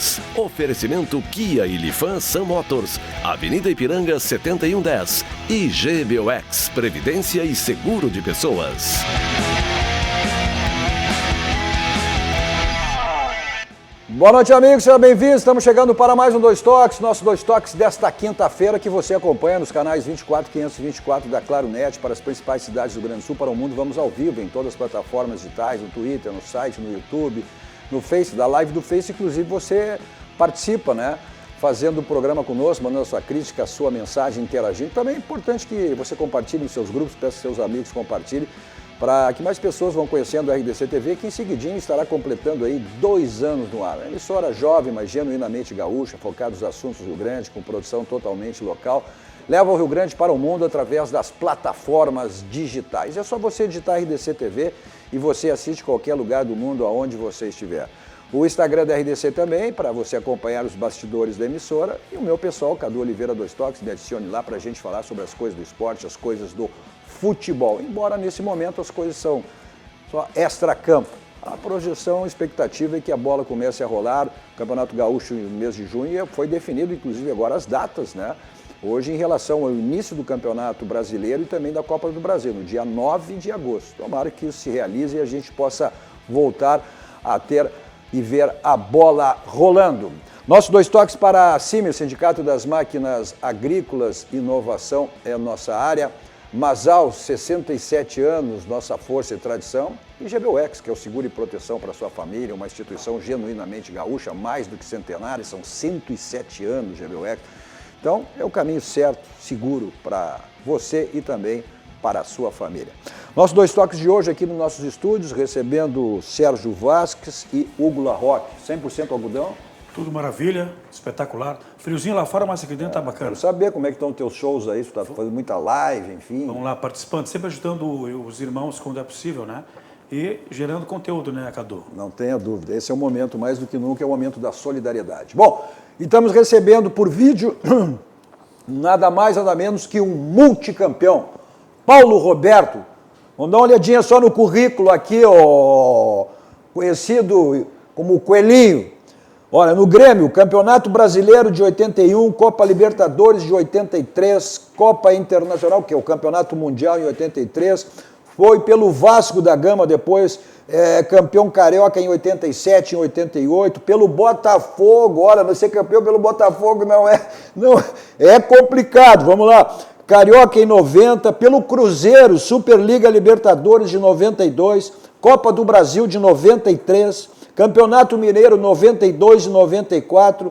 Pessoas. Oferecimento Kia e Lifan Sun Motors, Avenida Ipiranga 7110 e GBOX, Previdência e Seguro de Pessoas. Boa noite, amigos, sejam bem-vindos. Estamos chegando para mais um Dois Toques, nosso Dois Toques desta quinta-feira, que você acompanha nos canais 24 e 524 da Claro Net para as principais cidades do Rio Grande do Sul, para o mundo. Vamos ao vivo em todas as plataformas digitais, no Twitter, no site, no YouTube, no Face, da live do Face. Inclusive, você participa, né? Fazendo o programa conosco, mandando a sua crítica, a sua mensagem, interagindo. Também é importante que você compartilhe nos seus grupos, peça seus amigos compartilhem, para que mais pessoas vão conhecendo a RDC TV, que em seguidinho estará completando aí 2 anos no ar. É uma emissora jovem, mas genuinamente gaúcha, focada nos assuntos do Rio Grande, com produção totalmente local. Leva o Rio Grande para o mundo através das plataformas digitais. É só você digitar RDC TV e você assiste qualquer lugar do mundo, aonde você estiver. O Instagram da RDC também, para você acompanhar os bastidores da emissora. E o meu pessoal, Cadu Oliveira Dois Toques, me adicione lá para a gente falar sobre as coisas do esporte, as coisas do futebol. Embora nesse momento as coisas são só extra-campo. A projeção, a expectativa é que a bola comece a rolar. O Campeonato Gaúcho no mês de junho foi definido, inclusive, agora as datas, né? Hoje, em relação ao início do Campeonato Brasileiro e também da Copa do Brasil, no dia 9 de agosto. Tomara que isso se realize e a gente possa voltar a ter e ver a bola rolando. Nossos Dois Toques para a CIMI, Sindicato das Máquinas Agrícolas, inovação é a nossa área. Masal, 67 anos, nossa força e tradição. E GBOX, que é o seguro e proteção para a sua família, uma instituição genuinamente gaúcha, mais do que centenária, são 107 anos GBOX. Então, é o caminho certo, seguro para você e também para a sua família. Nossos Dois Toques de hoje aqui nos nossos estúdios, recebendo Sérgio Vasques e Hugo Larroque. 100% algodão. Tudo maravilha, espetacular. Friozinho lá fora, mas aqui dentro tá bacana. Quero saber como é que estão os teus shows aí, você está fazendo muita live, enfim. Vamos lá, participando, sempre ajudando os irmãos quando é possível, né? E gerando conteúdo, né, Cadu? Não tenha dúvida, esse é o momento, mais do que nunca, é o momento da solidariedade. Bom, e estamos recebendo por vídeo nada mais, nada menos que um multicampeão, Paulo Roberto. Vamos dar uma olhadinha só no currículo aqui, ó, conhecido como Coelhinho. Olha, no Grêmio, Campeonato Brasileiro de 81, Copa Libertadores de 83, Copa Internacional, que é o Campeonato Mundial em 83, foi pelo Vasco da Gama depois, campeão carioca em 87, em 88, pelo Botafogo. Olha, ser campeão pelo Botafogo não é complicado, vamos lá. Carioca em 90, pelo Cruzeiro, Superliga Libertadores de 92, Copa do Brasil de 93, Campeonato Mineiro 92 e 94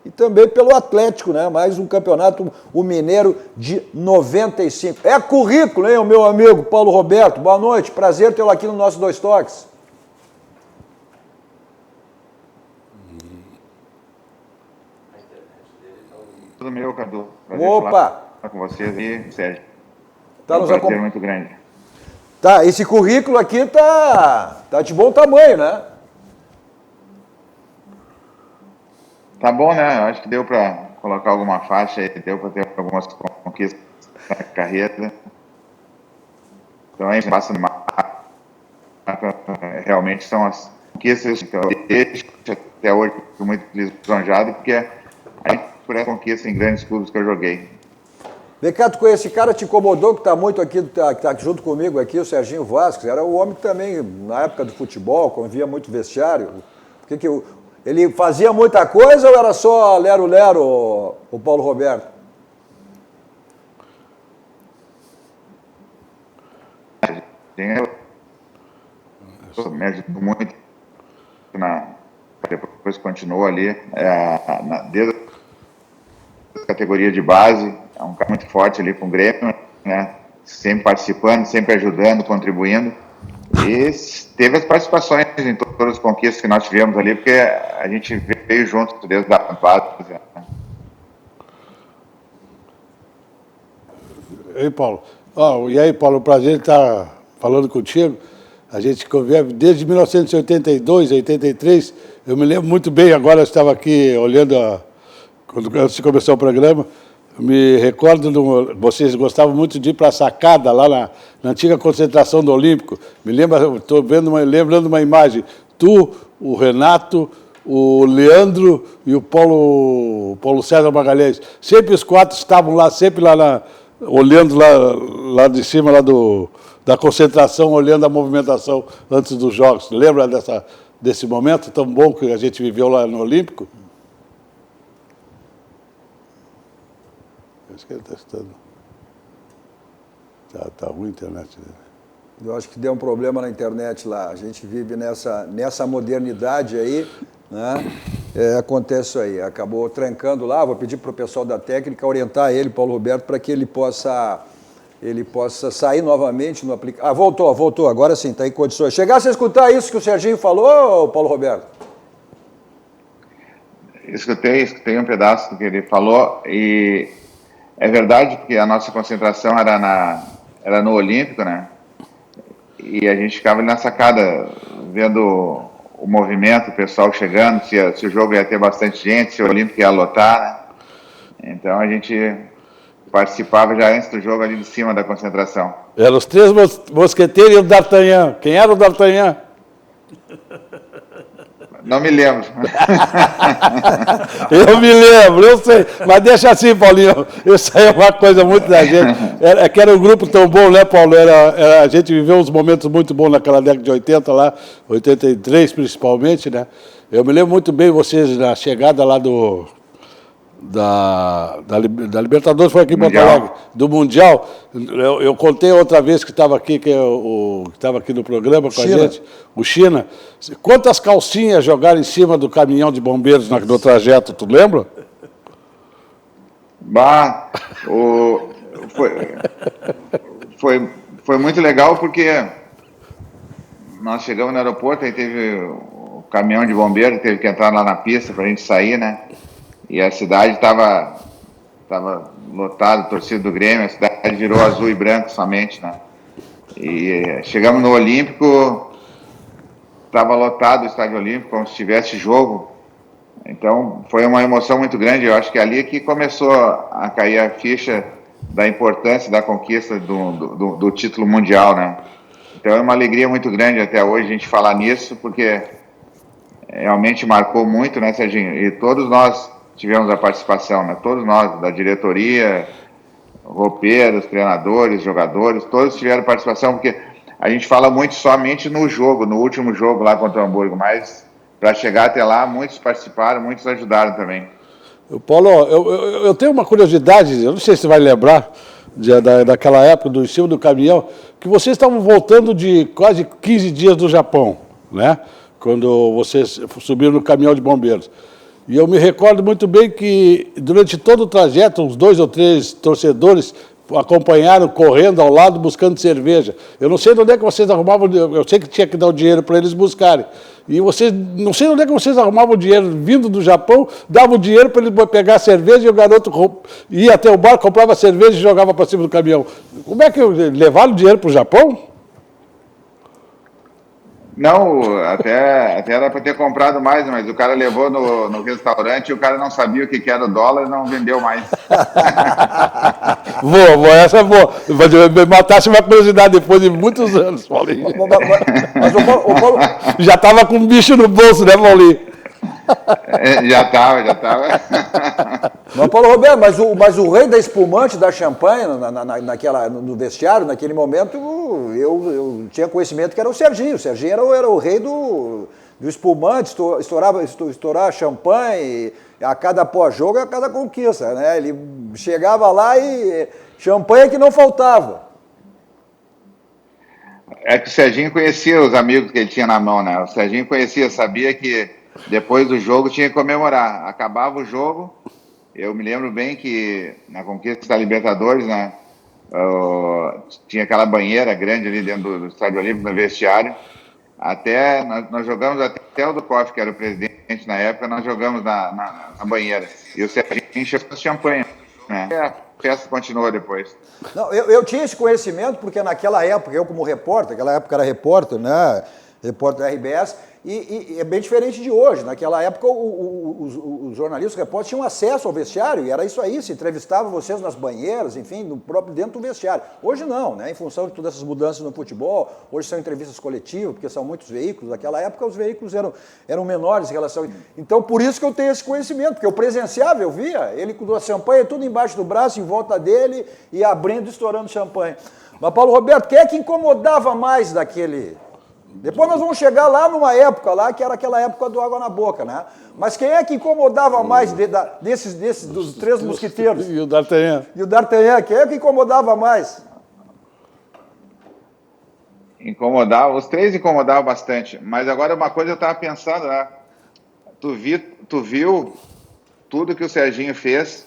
e também pelo Atlético, né? Mais um campeonato, o Mineiro de 95. É currículo, hein, o meu amigo Paulo Roberto? Boa noite, prazer tê-lo aqui no nosso Dois Toques. Tudo meu, Cadu. Prazer Opa! falar com vocês aí, Sérgio. Tá nos prazer muito grande. Tá, esse currículo aqui tá de bom tamanho, né? Tá bom, né? Acho que deu para colocar alguma faixa aí, deu para ter algumas conquistas na carreira. Então, aí passa no mapa. Realmente são as conquistas que eu deixo até hoje, fico muito lisonjeado, porque a gente por essa conquista em grandes clubes que eu joguei. Becato, esse cara te incomodou, que está muito aqui, tá junto comigo aqui, o Serginho Vasques, era o homem que também, na época do futebol, convivia muito vestiário. Ele fazia muita coisa ou era só lero-lero, o Paulo Roberto? Me ajudou muito, depois continuou ali, desde a categoria de base, é um cara muito forte ali com o Grêmio, né? Sempre participando, sempre ajudando, contribuindo. E teve as participações em todas as conquistas que nós tivemos ali, porque a gente veio junto desde a base. Ei, Paulo. E aí, Paulo, o prazer estar falando contigo. A gente convive desde 1982, 83. Eu me lembro muito bem, agora eu estava aqui olhando, quando antes de começar o programa, eu me recordo, vocês gostavam muito de ir para a sacada, lá na antiga concentração do Olímpico. Me lembro, estou lembrando uma imagem, tu, o Renato, o Leandro e o Paulo César Magalhães. Sempre os quatro estavam lá, sempre lá olhando lá de cima da concentração, olhando a movimentação antes dos jogos. Lembra desse momento tão bom que a gente viveu lá no Olímpico? Acho que ele está estando. Tá ruim a internet dele. Eu acho que deu um problema na internet lá. A gente vive nessa modernidade aí, né? Acontece isso aí. Acabou trancando lá. Vou pedir para o pessoal da técnica orientar ele, Paulo Roberto, para que ele possa sair novamente no aplicativo. Ah, voltou. Agora sim, está em condições. Chegasse a escutar isso que o Serginho falou, Paulo Roberto? Escutei um pedaço do que ele falou e é verdade porque a nossa concentração era no Olímpico, né? E a gente ficava ali na sacada, vendo o movimento, o pessoal chegando, se o jogo ia ter bastante gente, se o Olímpico ia lotar, né? Então a gente participava já antes do jogo ali de cima da concentração. Eram os 3 mosqueteiros e o D'Artagnan. Quem era o D'Artagnan? Não me lembro. Eu me lembro, eu sei. Mas deixa assim, Paulinho. Isso aí é uma coisa muito da gente. É que era um grupo tão bom, né, Paulo? A gente viveu uns momentos muito bons naquela década de 80 lá, 83 principalmente, né? Eu me lembro muito bem vocês na chegada lá da Libertadores, foi aqui em Porto Alegre, do Mundial. Eu contei outra vez que estava aqui, que estava aqui no programa com a gente, o China. Quantas calcinhas jogaram em cima do caminhão de bombeiros no trajeto, tu lembra? Bah, foi muito legal porque nós chegamos no aeroporto e teve o caminhão de bombeiro, teve que entrar lá na pista para a gente sair, né? E a cidade estava lotada, torcida do Grêmio, a cidade virou azul e branco somente, né? E chegamos no Olímpico, estava lotado o estádio Olímpico, como se tivesse jogo. Então foi uma emoção muito grande. Eu acho que ali é que começou a cair a ficha da importância da conquista do título mundial, né? Então é uma alegria muito grande até hoje a gente falar nisso, porque realmente marcou muito, né, Serginho? E todos nós tivemos a participação, né? Todos nós, da diretoria, roupeiros, treinadores, jogadores, todos tiveram participação, porque a gente fala muito somente no jogo, no último jogo lá contra o Hamburgo, mas para chegar até lá, muitos participaram, muitos ajudaram também. Paulo, eu tenho uma curiosidade, eu não sei se você vai lembrar daquela época, do em cima do caminhão, que vocês estavam voltando de quase 15 dias do Japão, né? Quando vocês subiram no caminhão de bombeiros. E eu me recordo muito bem que, durante todo o trajeto, uns 2 ou 3 torcedores acompanharam, correndo ao lado, buscando cerveja. Eu não sei de onde é que vocês arrumavam, eu sei que tinha que dar o dinheiro para eles buscarem. E vocês, não sei de onde é que vocês arrumavam o dinheiro, vindo do Japão, davam o dinheiro para eles pegar a cerveja e o garoto ia até o bar, comprava cerveja e jogava para cima do caminhão. Como é que levaram o dinheiro para o Japão? Não, até era para ter comprado mais, mas o cara levou no restaurante e o cara não sabia o que era o dólar e não vendeu mais. Essa é boa. Mas me matasse uma curiosidade depois de muitos anos, Paulinho. Mas o Paulo... Já estava com um bicho no bolso, né, Paulinho? Já estava. Mas, Paulo Roberto, mas o rei da espumante, da champanhe, no vestiário, naquele momento, eu tinha conhecimento que era o Serginho. O Serginho era o rei do espumante, estourar champanhe a cada pós-jogo, a cada conquista, né? Ele chegava lá e champanhe que não faltava. É que o Serginho conhecia os amigos que ele tinha na mão, né? O Serginho conhecia, sabia que depois do jogo tinha que comemorar. Acabava o jogo, eu me lembro bem que na conquista da Libertadores, né, tinha aquela banheira grande ali dentro do Estádio Olímpico, no vestiário. Nós jogamos até o Dukoff, que era o presidente na época, nós jogamos na banheira. E o Serginho encheu de champanhe, né? A festa continuou depois. Não, eu tinha esse conhecimento porque naquela época, eu como repórter, naquela época era repórter, né, repórter da RBS, e é bem diferente de hoje. Naquela época, os jornalistas, os repórteres tinham acesso ao vestiário e era isso aí, se entrevistava vocês nas banheiras, enfim, no próprio dentro do vestiário. Hoje não, né? Em função de todas essas mudanças no futebol, hoje são entrevistas coletivas, porque são muitos veículos. Naquela época os veículos eram menores em relação... Então por isso que eu tenho esse conhecimento, porque eu presenciava, eu via ele com a champanhe tudo embaixo do braço, em volta dele e abrindo e estourando champanhe. Mas Paulo Roberto, quem é que incomodava mais daquele... Depois nós vamos chegar lá numa época lá, que era aquela época do água na boca, né? Mas quem é que incomodava mais dos três mosquiteiros? E o D'Artagnan. E o D'Artagnan, quem é que incomodava mais? Incomodava, os três incomodavam bastante. Mas agora uma coisa eu estava pensando, né? Tu viu tudo que o Serginho fez,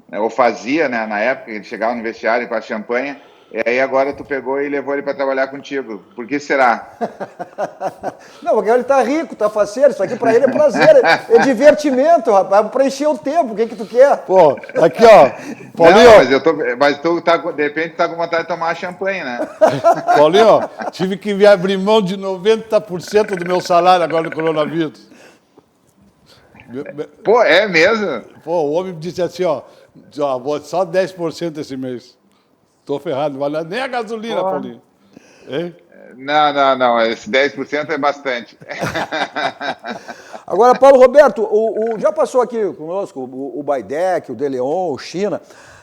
né, ou fazia, né, na época, ele chegava no vestiário com a champanhe, e aí agora tu pegou e levou ele para trabalhar contigo. Por que será? Não, porque ele tá rico, tá faceiro, isso aqui para ele é prazer, é divertimento, rapaz, para encher o tempo, o que tu quer? Pô, aqui, ó, Paulinho. Não, mas tu tá, de repente tá com vontade de tomar champanhe, né? Paulinho, tive que me abrir mão de 90% do meu salário agora no coronavírus. Pô, é mesmo? Pô, o homem me disse assim, ó, vou só 10% esse mês. Tô ferrado, não vale nem a gasolina, Paulinho. Hein? Não, esse 10% é bastante. Agora, Paulo Roberto, já passou aqui conosco o Baidec, o De Leon, o China.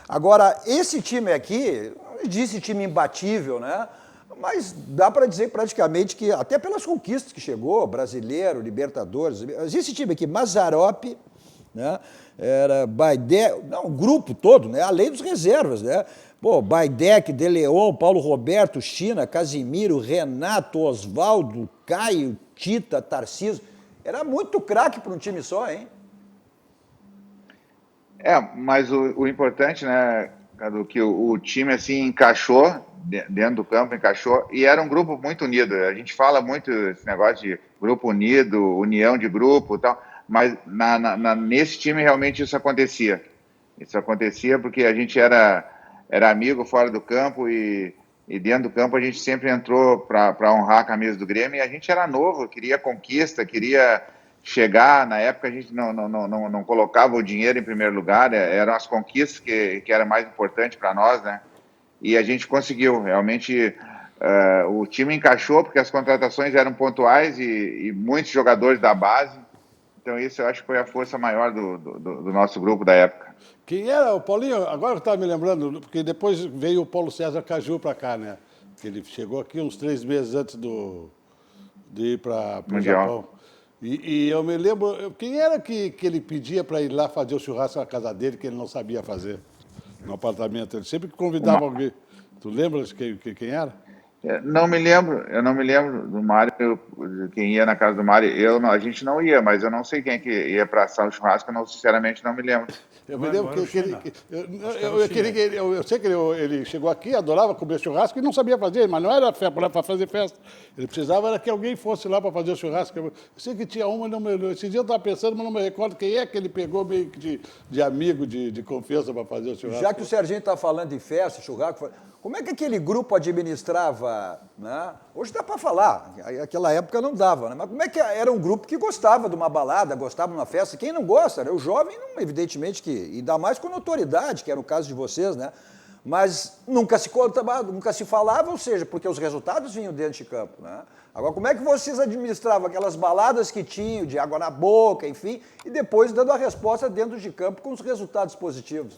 Agora, esse time aqui, eu disse time imbatível, né? Mas dá para dizer praticamente que, até pelas conquistas que chegou, Brasileiro, Libertadores, esse time aqui, Mazzaropi, né? Era Baidec, não, o grupo todo, né? Além dos reservas, né? Pô, Baidec, De Leon, Paulo Roberto, China, Casimiro, Renato, Osvaldo, Caio, Tita, Tarcísio. Era muito craque para um time só, hein? Mas o importante, né, Cadu, que o time assim encaixou dentro do campo, encaixou, e era um grupo muito unido. A gente fala muito esse negócio de grupo unido, união de grupo e tal, mas nesse time realmente isso acontecia. Isso acontecia porque a gente era amigo fora do campo e dentro do campo a gente sempre entrou para honrar a camisa do Grêmio, e a gente era novo, queria conquista, queria chegar. Na época a gente não colocava o dinheiro em primeiro lugar, eram as conquistas que era mais importante para nós, né? E a gente conseguiu, realmente o time encaixou porque as contratações eram pontuais e muitos jogadores da base, então isso eu acho que foi a força maior do nosso grupo da época. Quem era o Paulinho? Agora eu estava me lembrando, porque depois veio o Paulo César Caju para cá, né? Ele chegou aqui uns 3 meses antes de ir para o Japão. E eu me lembro, quem era que ele pedia para ir lá fazer o churrasco na casa dele, que ele não sabia fazer no apartamento? Ele sempre convidava alguém. Tu lembras quem era? Eu não me lembro do Mário, quem ia na casa do Mário. A gente não ia, mas eu não sei quem que ia para assar o churrasco, sinceramente não me lembro. Eu me lembro eu sei que ele chegou aqui, adorava comer churrasco e não sabia fazer, mas não era para fazer festa. Ele precisava era que alguém fosse lá para fazer o churrasco. Eu sei que tinha uma, esse dia eu estava pensando, mas não me recordo quem é que ele pegou meio que de amigo, de confiança para fazer o churrasco. Já que o Serginho está falando de festa, churrasco, como é que aquele grupo administrava, né? Hoje dá para falar, naquela época não dava, né? Mas como é que era um grupo que gostava de uma balada, gostava de uma festa? Quem não gosta, né? O jovem, não, evidentemente que, e ainda mais com notoriedade, que era o caso de vocês, né? Mas nunca se falava, ou seja, porque os resultados vinham dentro de campo, né? Agora, como é que vocês administravam aquelas baladas que tinham, de água na boca, enfim, e depois dando a resposta dentro de campo com os resultados positivos?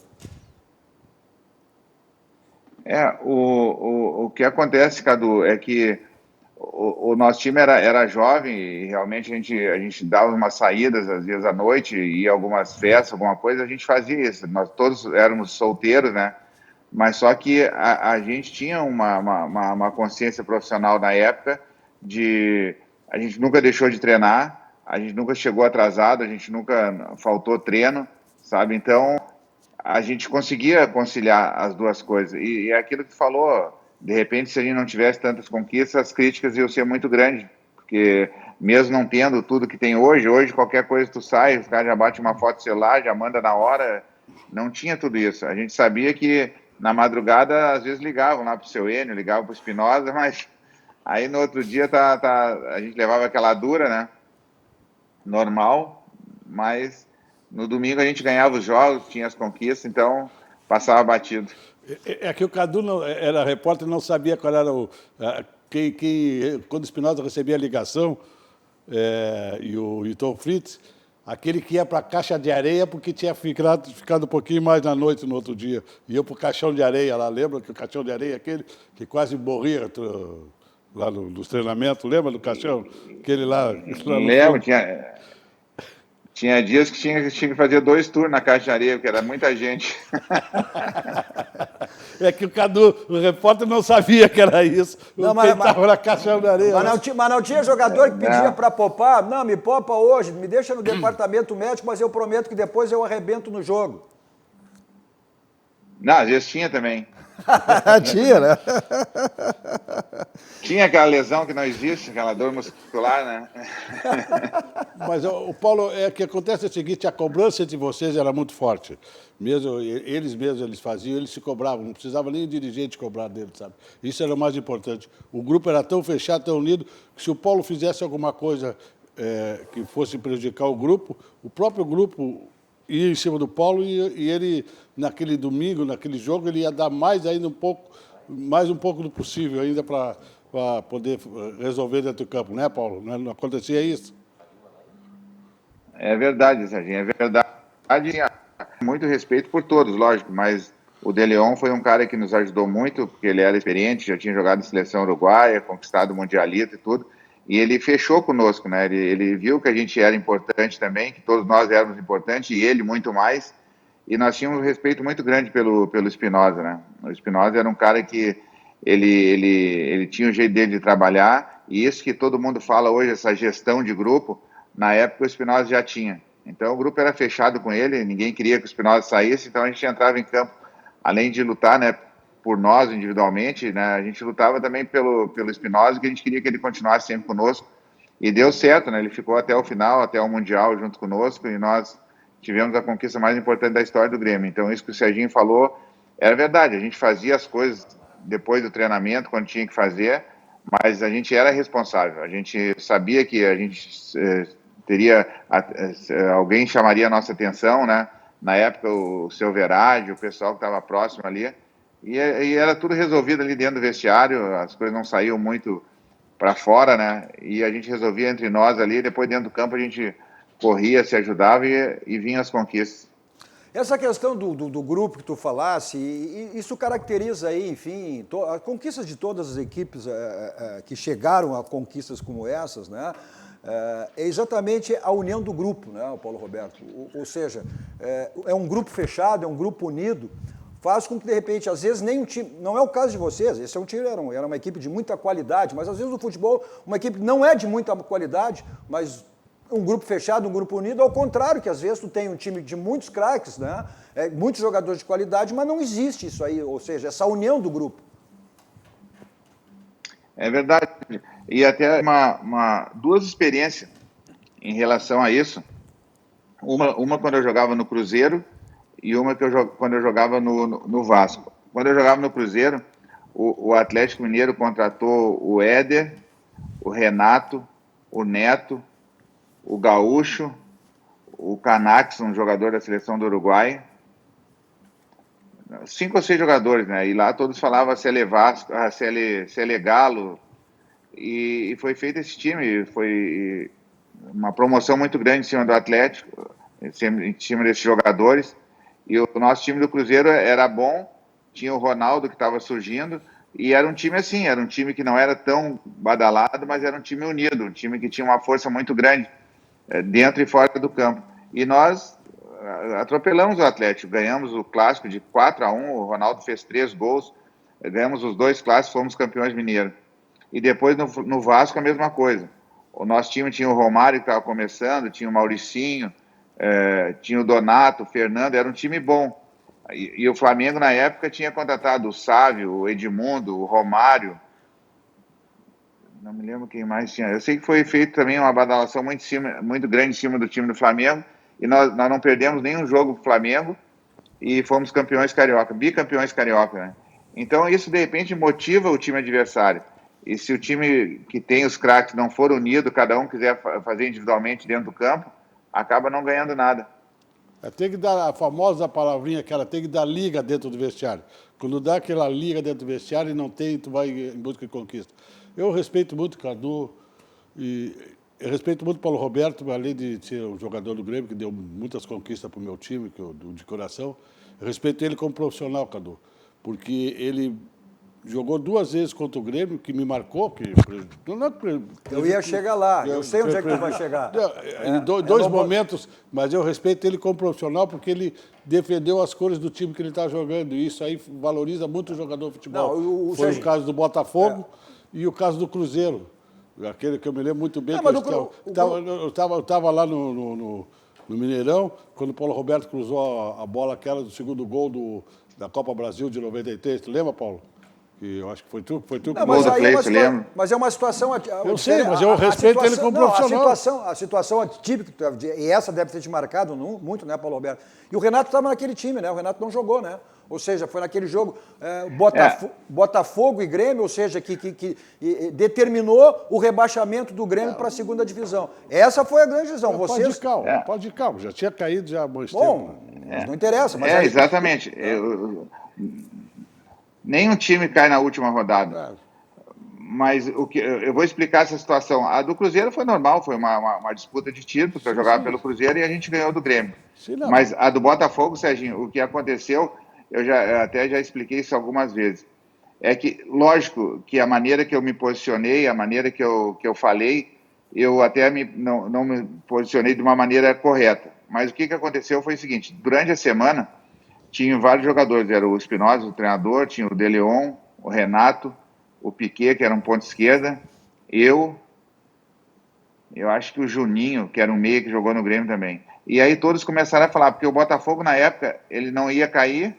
O que acontece, Cadu, é que o nosso time era jovem e realmente a gente dava umas saídas, às vezes à noite, ia algumas festas, alguma coisa, a gente fazia isso. Nós todos éramos solteiros, né? Mas só que a gente tinha uma consciência profissional na época a gente nunca deixou de treinar, a gente nunca chegou atrasado, a gente nunca faltou treino, sabe? Então, a gente conseguia conciliar as duas coisas. E é aquilo que tu falou, de repente, se a gente não tivesse tantas conquistas, as críticas iam ser muito grandes, porque mesmo não tendo tudo que tem hoje qualquer coisa tu sai, os caras já batem uma foto celular, já manda na hora, não tinha tudo isso. A gente sabia que na madrugada, às vezes ligavam lá pro seu Enio, ligavam pro Espinosa, mas aí no outro dia a gente levava aquela dura, né? Normal, mas No domingo a gente ganhava os jogos, tinha as conquistas, então passava batido. É que o Cadu era repórter e não sabia qual era quando o Espinosa recebia a ligação, e o Tom Fritz, aquele que ia para a caixa de areia porque tinha ficado um pouquinho mais na noite no outro dia. Ia para o caixão de areia lá, lembra que o caixão de areia é aquele que quase morria lá nos treinamentos, lembra do caixão? Aquele lá no Lembro, fundo. tinha dias que tinha que fazer 2 turnos na caixa de areia, porque era muita gente. É que o Cadu, o repórter, não sabia que era isso. Não, Ele estava na caixa de areia. Mas não tinha jogador que pedia para poupar? Não, me poupa hoje, me deixa no departamento médico, mas eu prometo que depois eu arrebento no jogo. Não, às vezes tinha também. Tinha, né? Tinha aquela lesão que não existe, aquela dor muscular, né? Mas, o Paulo, o que acontece é o seguinte, a cobrança entre vocês era muito forte. Eles faziam, eles se cobravam, não precisava nem o dirigente cobrar deles, sabe? Isso era o mais importante. O grupo era tão fechado, tão unido, que se o Paulo fizesse alguma coisa que fosse prejudicar o próprio grupo ia em cima do Paulo e ele, naquele domingo, naquele jogo, ele ia dar mais um pouco do possível ainda para poder resolver dentro do campo, né, Paulo? Não acontecia isso? É verdade, Serginho, é verdade. Muito respeito por todos, lógico, mas o De Leon foi um cara que nos ajudou muito, porque ele era experiente, já tinha jogado em seleção uruguaia, conquistado o Mundialito e tudo, e ele fechou conosco, né? Ele viu que a gente era importante também, que todos nós éramos importantes, e ele muito mais, e nós tínhamos um respeito muito grande pelo Espinosa, né? O Espinosa era um cara que ele tinha um jeito dele de trabalhar, e isso que todo mundo fala hoje, essa gestão de grupo, na época o Espinosa já tinha. Então o grupo era fechado com ele, ninguém queria que o Espinosa saísse, então a gente entrava em campo, além de lutar, né, por nós individualmente, né, a gente lutava também pelo Espinosa, que a gente queria que ele continuasse sempre conosco, e deu certo, né, ele ficou até o final, até o Mundial junto conosco, e nós tivemos a conquista mais importante da história do Grêmio. Então isso que o Serginho falou era verdade, a gente fazia as coisas depois do treinamento, quando tinha que fazer, mas a gente era responsável, a gente sabia que a gente alguém chamaria a nossa atenção, né? Na época o seu Verade, o pessoal que estava próximo ali, e era tudo resolvido ali dentro do vestiário, as coisas não saíam muito para fora, né? E a gente resolvia entre nós ali, depois dentro do campo a gente corria, se ajudava e vinham as conquistas. Essa questão do grupo que tu falasse, isso caracteriza aí, enfim, as conquistas de todas as equipes que chegaram a conquistas como essas, né? É exatamente a união do grupo, né, o Paulo Roberto? Ou seja, é um grupo fechado, é um grupo unido, faz com que, de repente, às vezes nem um time, não é o caso de vocês, esse é um time, era uma equipe de muita qualidade, mas às vezes no futebol, uma equipe não é de muita qualidade, mas um grupo fechado, um grupo unido, ao contrário, que às vezes tu tem um time de muitos craques, né, muitos jogadores de qualidade, mas não existe isso aí, ou seja, essa união do grupo. É verdade. E até duas experiências em relação a isso. Uma quando eu jogava no Cruzeiro e uma quando eu jogava no Vasco. Quando eu jogava no Cruzeiro, o Atlético Mineiro contratou o Éder, o Renato, o Neto, o Gaúcho, o Canax, um jogador da seleção do Uruguai. 5 ou 6 jogadores, né? E lá todos falavam CL Vasco, CL Galo, e foi feito esse time, foi uma promoção muito grande em cima do Atlético, em cima desses jogadores, e o nosso time do Cruzeiro era bom, tinha o Ronaldo que estava surgindo, e era um time assim, era um time que não era tão badalado, mas era um time unido, um time que tinha uma força muito grande dentro e fora do campo. E nós atropelamos o Atlético, ganhamos o clássico de 4-1, o Ronaldo fez 3 gols, ganhamos os 2 clássicos, fomos campeões mineiros. E depois no Vasco a mesma coisa. O nosso time tinha o Romário que estava começando, tinha o Mauricinho, tinha o Donato, o Fernando, era um time bom. E o Flamengo na época tinha contratado o Sávio, o Edmundo, o Romário, não me lembro quem mais tinha. Eu sei que foi feito também uma badalação muito grande em cima do time do Flamengo, e nós não perdemos nenhum jogo pro Flamengo e fomos campeões carioca, bicampeões carioca, né? Então isso de repente motiva o time adversário. E se o time que tem os craques não for unido, cada um quiser fazer individualmente dentro do campo, acaba não ganhando nada. Tem que dar a famosa palavrinha que ela tem que dar liga dentro do vestiário. Quando dá aquela liga dentro do vestiário e não tem, tu vai em busca de conquista. Eu respeito muito o Cadu e eu respeito muito o Paulo Roberto, além de ser um jogador do Grêmio, que deu muitas conquistas para o meu time, de coração. Eu respeito ele como profissional, Cadu, porque ele jogou 2 vezes contra o Grêmio, que me marcou. Eu ia chegar lá, eu sei onde é que tu vai chegar. Em dois momentos, mas eu respeito ele como profissional, porque ele defendeu as cores do time que ele está jogando, e isso aí valoriza muito o jogador de futebol. Não, Foi o caso do Botafogo e o caso do Cruzeiro, aquele que eu me lembro muito bem. Eu estava lá no Mineirão, quando o Paulo Roberto cruzou a bola aquela do segundo gol da Copa Brasil de 93. Tu lembra, Paulo? Que eu acho que foi tu não, mas é uma situação... Eu sei, mas eu respeito ele como profissional. A situação atípica, e essa deve ter te marcado muito, né, Paulo Roberto? E o Renato estava naquele time, né? O Renato não jogou, né? Ou seja, foi naquele jogo Botafogo e Grêmio, ou seja, que determinou o rebaixamento do Grêmio para a segunda divisão. Essa foi a grande divisão. Pode ir calmo, já tinha caído já há muito tempo. Mas não interessa. Mas exatamente. Nenhum time cai na última rodada. Mas eu vou explicar essa situação. A do Cruzeiro foi normal, foi uma disputa de título, que eu jogava pelo Cruzeiro e a gente ganhou do Grêmio. Mas a do Botafogo, Serginho, o que aconteceu, eu até já expliquei isso algumas vezes. É que, lógico, que a maneira que eu me posicionei, a maneira que eu falei, eu até não me posicionei de uma maneira correta. Mas o que aconteceu foi o seguinte: durante a semana, tinha vários jogadores, era o Espinosa, o treinador, tinha o De Leon, o Renato, o Piquet, que era um ponto esquerda, eu acho que o Juninho, que era um meia que jogou no Grêmio também. E aí todos começaram a falar, porque o Botafogo, na época, ele não ia cair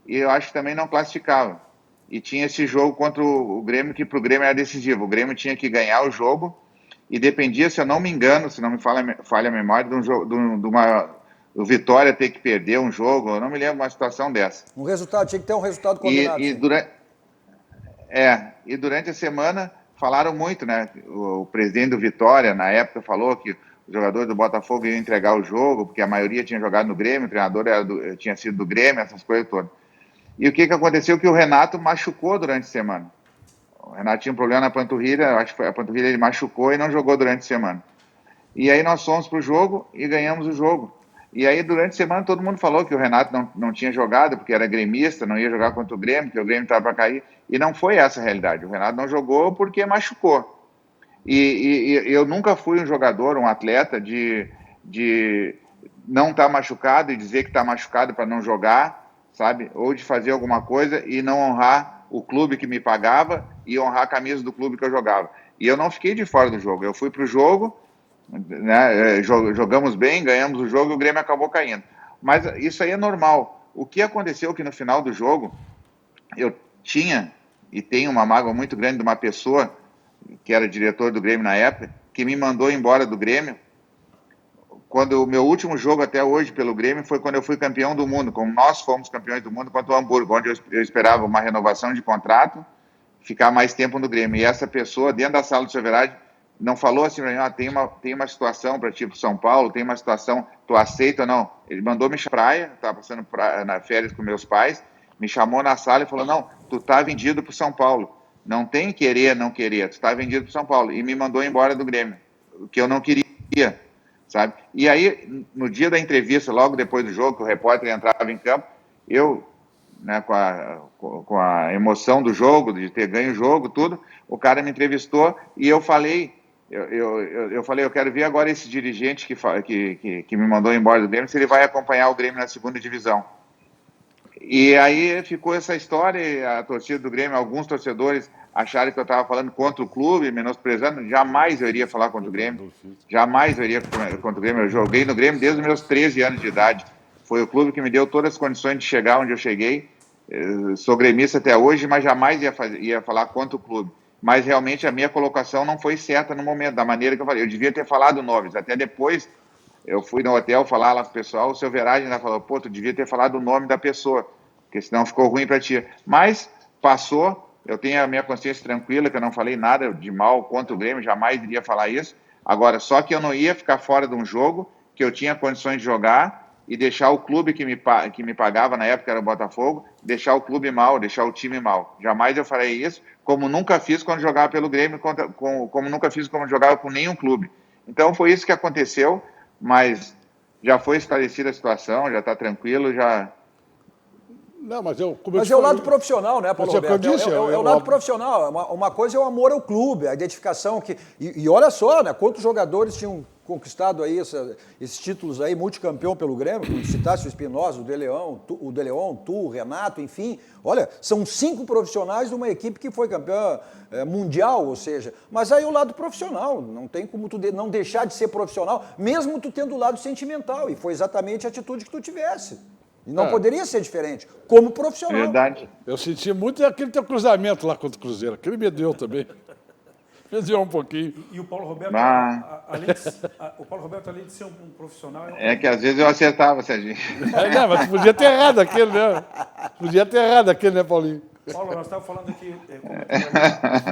e eu acho que também não classificava. E tinha esse jogo contra o Grêmio, que para o Grêmio era decisivo. O Grêmio tinha que ganhar o jogo e dependia, se eu não me engano, se não me falha a memória, o Vitória ter que perder um jogo, eu não me lembro uma situação dessa. Tinha que ter um resultado combinado. E durante a semana falaram muito, né? O presidente do Vitória, na época, falou que os jogadores do Botafogo iam entregar o jogo, porque a maioria tinha jogado no Grêmio, o treinador tinha sido do Grêmio, essas coisas todas. E o que aconteceu? Que o Renato machucou durante a semana. O Renato tinha um problema na panturrilha, acho que foi a panturrilha, ele machucou e não jogou durante a semana. E aí nós fomos para o jogo e ganhamos o jogo. E aí, durante a semana, todo mundo falou que o Renato não tinha jogado, porque era gremista, não ia jogar contra o Grêmio, que o Grêmio estava para cair. E não foi essa a realidade. O Renato não jogou porque machucou. E eu nunca fui um jogador, um atleta, de não estar machucado e dizer que está machucado para não jogar, sabe? Ou de fazer alguma coisa e não honrar o clube que me pagava e honrar a camisa do clube que eu jogava. E eu não fiquei de fora do jogo. Eu fui para o jogo, né, jogamos bem, ganhamos o jogo e o Grêmio acabou caindo. Mas isso aí é normal. O que aconteceu que no final do jogo eu tinha e tenho uma mágoa muito grande de uma pessoa que era diretor do Grêmio na época, que me mandou embora do Grêmio, quando o meu último jogo até hoje pelo Grêmio foi quando eu fui campeão do mundo, como nós fomos campeões do mundo contra o Hamburgo, onde eu esperava uma renovação de contrato, ficar mais tempo no Grêmio. E essa pessoa, dentro da sala do Severade, não falou assim, tem uma situação para ti pro São Paulo, tem uma situação, tu aceita ou não? Ele mandou me chamar na praia, estava passando na férias com meus pais, me chamou na sala e falou, não, tu tá vendido pro São Paulo. Não tem querer, não querer, tu tá vendido pro São Paulo. E me mandou embora do Grêmio, o que eu não queria, sabe? E aí, no dia da entrevista, logo depois do jogo, que o repórter entrava em campo, eu, né, com a emoção do jogo, de ter ganho o jogo, tudo, o cara me entrevistou e eu falei, eu quero ver agora esse dirigente que me mandou embora do Grêmio, se ele vai acompanhar o Grêmio na segunda divisão. E aí ficou essa história, a torcida do Grêmio, alguns torcedores acharam que eu estava falando contra o clube, menosprezando. Jamais eu iria falar contra o Grêmio, jamais eu iria contra o Grêmio. Eu joguei no Grêmio desde os meus 13 anos de idade. Foi o clube que me deu todas as condições de chegar onde eu cheguei. Sou gremista até hoje, mas jamais ia falar contra o clube. Mas realmente a minha colocação não foi certa no momento, da maneira que eu falei. Eu devia ter falado nomes. Até depois, eu fui no hotel falar lá com o pessoal, o seu Verade ainda falou, pô, tu devia ter falado o nome da pessoa, porque senão ficou ruim para ti. Mas passou, eu tenho a minha consciência tranquila, que eu não falei nada de mal contra o Grêmio, jamais iria falar isso. Agora, só que eu não ia ficar fora de um jogo, que eu tinha condições de jogar, e deixar o clube que me pagava na época, era o Botafogo, deixar o clube mal, deixar o time mal. Jamais eu farei isso, como nunca fiz quando jogava pelo Grêmio, como nunca fiz quando jogava com nenhum clube. Então foi isso que aconteceu, mas já foi esclarecida a situação, já está tranquilo, já... Não, mas é o lado profissional, né, Paulo Roberto? É o lado profissional. Uma coisa é o amor ao clube, a identificação que... E olha só, né, quantos jogadores tinham conquistado aí esses títulos aí, multicampeão pelo Grêmio, como citasse o Espinosa, o De Leon, tu, o Renato, enfim. Olha, são 5 profissionais de uma equipe que foi campeã mundial, ou seja, mas aí o lado profissional, não tem como tu não deixar de ser profissional, mesmo tu tendo o lado sentimental, e foi exatamente a atitude que tu tivesse. E não poderia ser diferente, como profissional. Verdade. Eu senti muito aquele teu cruzamento lá contra o Cruzeiro, aquele me deu também. Me deu um pouquinho. E o Paulo Roberto, além de ser um profissional... É que às vezes eu acertava, Serginho. Não, mas tu podia ter errado aquele, né? Podia ter errado aquele, né, Paulinho? Paulo, nós estávamos falando aqui,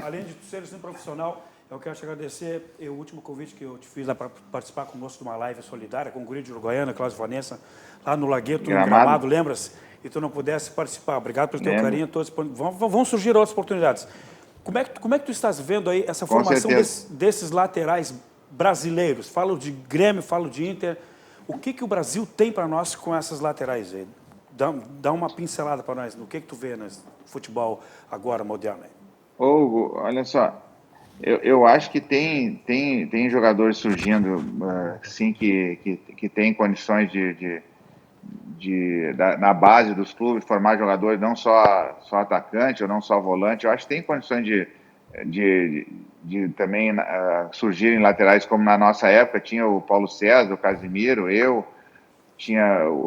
além de tu seres um profissional, eu quero te agradecer o último convite que eu te fiz lá para participar conosco de uma live solidária com o Guri de Uruguaiana, Cláudio Vanessa, lá no Lagueto, no Gramado, lembras? E tu não pudesse participar. Obrigado pelo teu carinho. Vão surgir outras oportunidades. Como é que tu estás vendo aí essa formação desses laterais brasileiros? Falo de Grêmio, falo de Inter. O que o Brasil tem para nós com essas laterais aí? Dá uma pincelada para nós. No que tu vê no futebol agora moderno aí? Hugo, olha só. Eu acho que tem jogadores surgindo, sim, que tem condições na base dos clubes, formar jogadores, não só atacante ou não só volante. Eu acho que tem condições de também surgirem laterais, como na nossa época tinha o Paulo César, o Casimiro,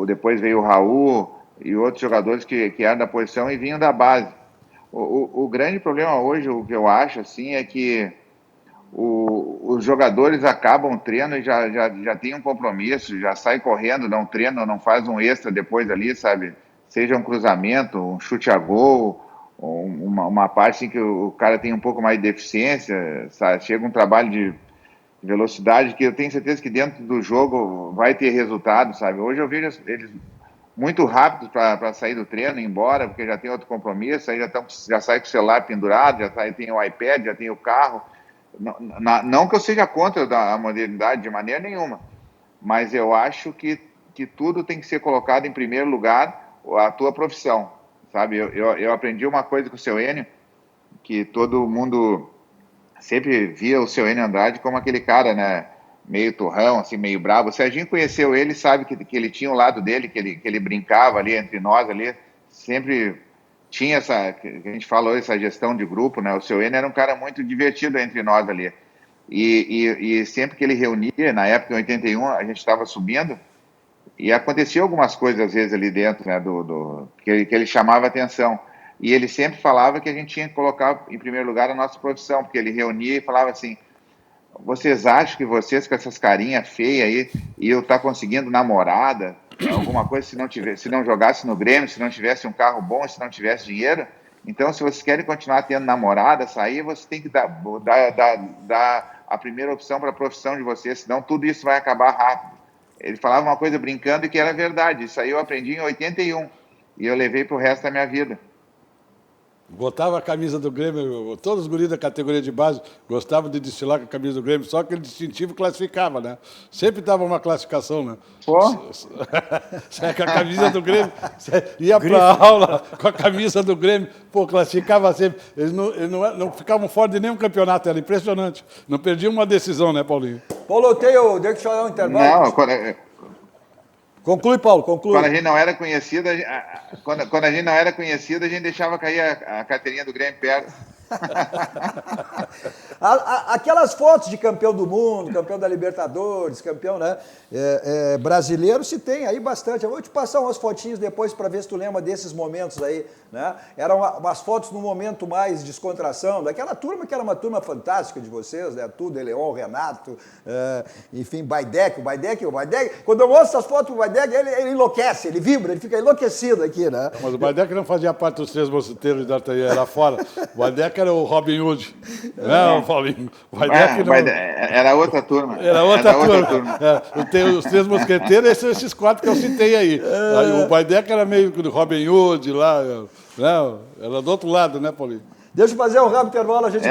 depois veio o Raul e outros jogadores que eram da posição e vinham da base. O grande problema hoje, o que eu acho, assim, é que os jogadores acabam o treino e já tem um compromisso, já sai correndo, não treina, não faz um extra depois ali, sabe? Seja um cruzamento, um chute a gol, uma parte em que o cara tem um pouco mais de deficiência, sabe? Chega um trabalho de velocidade que eu tenho certeza que dentro do jogo vai ter resultado, sabe? Hoje eu vejo eles muito rápidos para sair do treino, ir embora, porque já tem outro compromisso, aí já sai com o celular pendurado, tem o iPad, já tem o carro. Não que eu seja contra a modernidade de maneira nenhuma, mas eu acho que tudo tem que ser colocado em primeiro lugar, a tua profissão, sabe? Eu aprendi uma coisa com o seu Enio, que todo mundo sempre via o seu Enio Andrade como aquele cara, né? Meio turrão, assim, meio bravo. O Serginho conheceu ele, sabe que ele tinha o lado dele, que ele brincava ali entre nós ali, sempre tinha que a gente falou, essa gestão de grupo, né? O seu Enio era um cara muito divertido entre nós ali. E sempre que ele reunia, na época em 81, a gente estava subindo, e acontecia algumas coisas às vezes ali dentro, né? Que ele chamava atenção. E ele sempre falava que a gente tinha que colocar em primeiro lugar a nossa profissão, porque ele reunia e falava assim: vocês acham que vocês com essas carinhas feias aí iam estar conseguindo namorada, alguma coisa, se não jogasse no Grêmio, se não tivesse um carro bom, se não tivesse dinheiro? Então, se vocês querem continuar tendo namorada, sair, vocês têm que dar a primeira opção para a profissão de vocês, senão tudo isso vai acabar rápido. Ele falava uma coisa brincando que era verdade. Isso aí eu aprendi em 81 e eu levei para o resto da minha vida. Botava a camisa do Grêmio, todos os guris da categoria de base gostavam de desfilar com a camisa do Grêmio, só aquele distintivo classificava, né? Sempre dava uma classificação, né? Pô. Com a camisa do Grêmio, ia para a aula com a camisa do Grêmio, pô, classificava sempre. Eles não ficavam fora de nenhum campeonato, era impressionante. Não perdiam uma decisão, né, Paulinho? Paulo, deixa eu falar um intervalo. Não, Conclui, Paulo, conclui. Quando a gente não era conhecido, quando a gente não era conhecido, a gente deixava cair a carteirinha do Grêmio perto. Aquelas fotos de campeão do mundo, campeão da Libertadores, campeão, né, brasileiro, se tem aí bastante. Eu vou te passar umas fotinhas depois para ver se tu lembra desses momentos aí, né? Eram umas fotos no momento mais descontração, daquela turma que era uma turma fantástica de vocês, né? Tu, De Leon, Renato, enfim, Baidec. Quando eu mostro essas fotos pro Baidec, ele enlouquece, ele vibra, ele fica enlouquecido aqui, né? Mas o Baidec não fazia parte dos 3 mosqueteiros da Artaria, era fora. O Baidec era o Robin Hood. Não, Paulinho. Weidecker não. Era outra turma. Era outra turma. Tem os Três Mosqueteiros, esses 4 que eu citei aí. Aí o Weidecker era meio do Robin Hood lá. Não, era do outro lado, né, Paulinho? Deixa eu fazer um rápido intervalo, a gente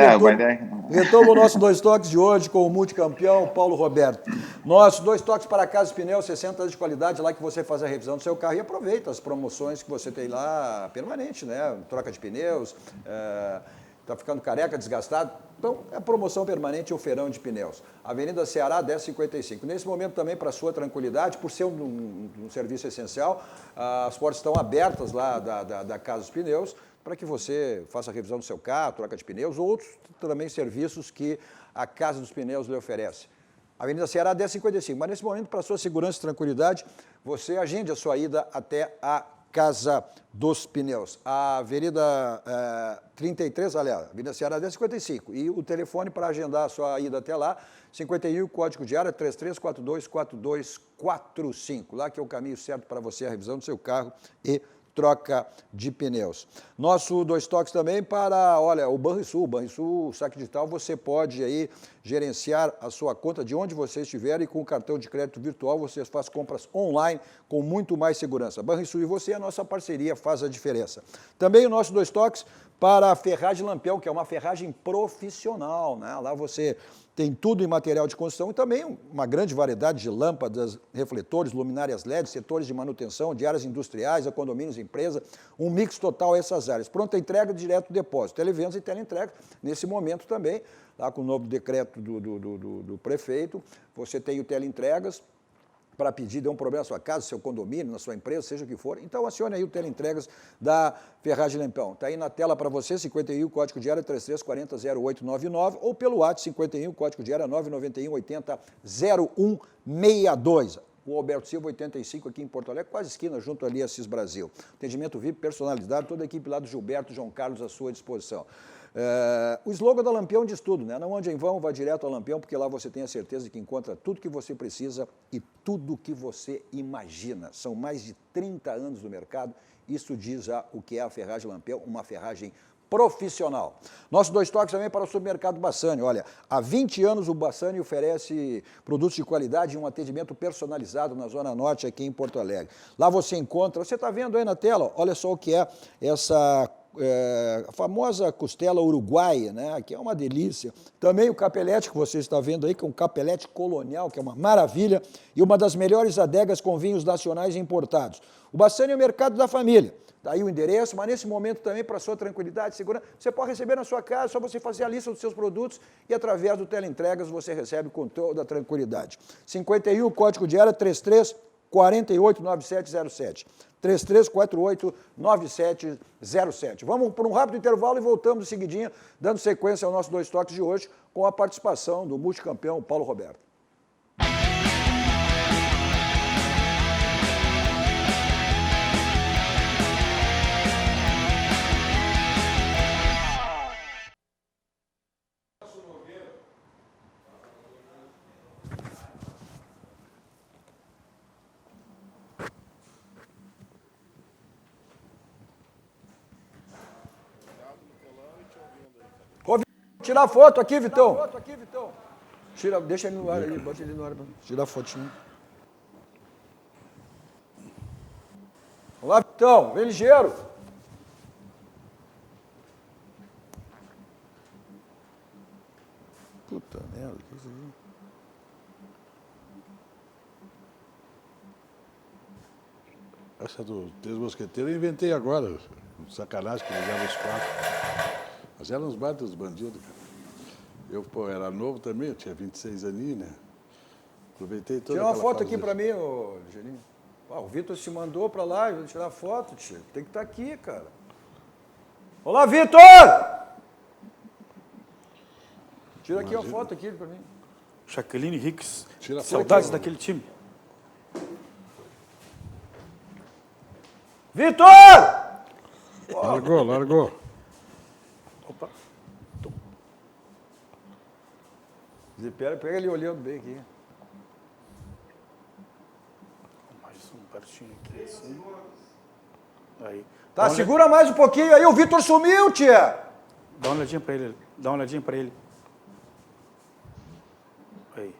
retoma o nosso Dois Toques de hoje com o multicampeão Paulo Roberto. Nosso Dois Toques para Casa Pneus, 60 anos de qualidade, lá que você faz a revisão do seu carro e aproveita as promoções que você tem lá permanente, né? Troca de pneus, tá ficando careca, desgastado. Então, é promoção permanente o feirão de pneus. Avenida Ceará, 1055. Nesse momento também, para sua tranquilidade, por ser um serviço essencial, as portas estão abertas lá da Casa dos Pneus, para que você faça a revisão do seu carro, troca de pneus, ou outros também serviços que a Casa dos Pneus lhe oferece. Avenida Ceará, 1055. Mas nesse momento, para sua segurança e tranquilidade, você agende a sua ida até a Casa dos Pneus. A Avenida 33, aliás, Avenida Ceará, 1055. E o telefone para agendar a sua ida até lá, 51, código de área 33424245. Lá que é o caminho certo para você, a revisão do seu carro e troca de pneus. Nosso Dois Toques também para, olha, o Banrisul. O Banrisul, o saque digital, você pode aí gerenciar a sua conta de onde você estiver e com o cartão de crédito virtual você faz compras online com muito mais segurança. Banrisul e você, a nossa parceria faz a diferença. Também o nosso Dois Toques para a Ferragem Lampião, que é uma ferragem profissional, né? Lá você tem tudo em material de construção e também uma grande variedade de lâmpadas, refletores, luminárias LED, setores de manutenção, de áreas industriais, a condomínios, empresa, um mix total essas áreas. Pronta entrega direto do depósito, televendas e teleentrega. Nesse momento também, lá com o novo decreto do prefeito, você tem o teleentregas, para pedir, deu um problema na sua casa, seu condomínio, na sua empresa, seja o que for. Então, acione aí o teleentregas da Ferragem Lampião. Está aí na tela para você, 51, código de área 33400899 ou pelo WhatsApp 51, código de área 991800162. O Alberto Silva, 85, aqui em Porto Alegre, quase esquina, junto ali a CIS Brasil. Atendimento VIP personalizado, toda a equipe lá do Gilberto, João Carlos à sua disposição. O slogan da Lampião diz tudo, né? Não ande em vão, vá direto ao Lampião, porque lá você tem a certeza de que encontra tudo que você precisa e tudo que você imagina. São mais de 30 anos no mercado, isso diz já o que é a Ferragem Lampião, uma ferragem profissional. Nosso Dois Toques também para o supermercado Bassani. Olha, há 20 anos o Bassani oferece produtos de qualidade e um atendimento personalizado na Zona Norte, aqui em Porto Alegre. Lá você encontra, você está vendo aí na tela, olha só o que é essa a famosa costela uruguaia, né, que é uma delícia. Também o capelete que você está vendo aí, que é um capelete colonial, que é uma maravilha, e uma das melhores adegas com vinhos nacionais importados. O Bassani é o mercado da família. Daí o endereço, mas nesse momento também, para sua tranquilidade e segurança, você pode receber na sua casa, só você fazer a lista dos seus produtos e através do teleentregas você recebe com toda a tranquilidade. 51, código de área 33489707. 33489707. Vamos para um rápido intervalo e voltamos em seguidinha, dando sequência ao nosso Dois Toques de hoje, com a participação do multicampeão Paulo Roberto. Tirar foto aqui, Vitão. Deixa ele no ar aí, bota ele no ar para tirar fotinho. Olá, Vitão, vem ligeiro. Puta merda, que isso aí? Essa do Três Mosqueteiros eu inventei agora. Sacanagem que ligavam os 4. Mas eram uns baita dos bandidos, cara. Eu, era novo também, eu tinha 26 aninhos, né? Aproveitei toda Tira uma foto aqui pra mim, ô Ligeirinho. O Vitor se mandou pra lá, eu vou tirar foto, tio. Tem que estar aqui, cara. Olá, Vitor! Tira aqui uma foto aqui pra mim. Jaqueline Hicks, Tira saudades daquele time. Vitor! Largou. Opa. Pega ele olhando bem aqui. Mais um pertinho aqui, assim. Aí. Tá, segura mais um pouquinho aí, o Vitor sumiu, tia! Dá uma olhadinha para ele. Dá uma olhadinha para ele. Aí.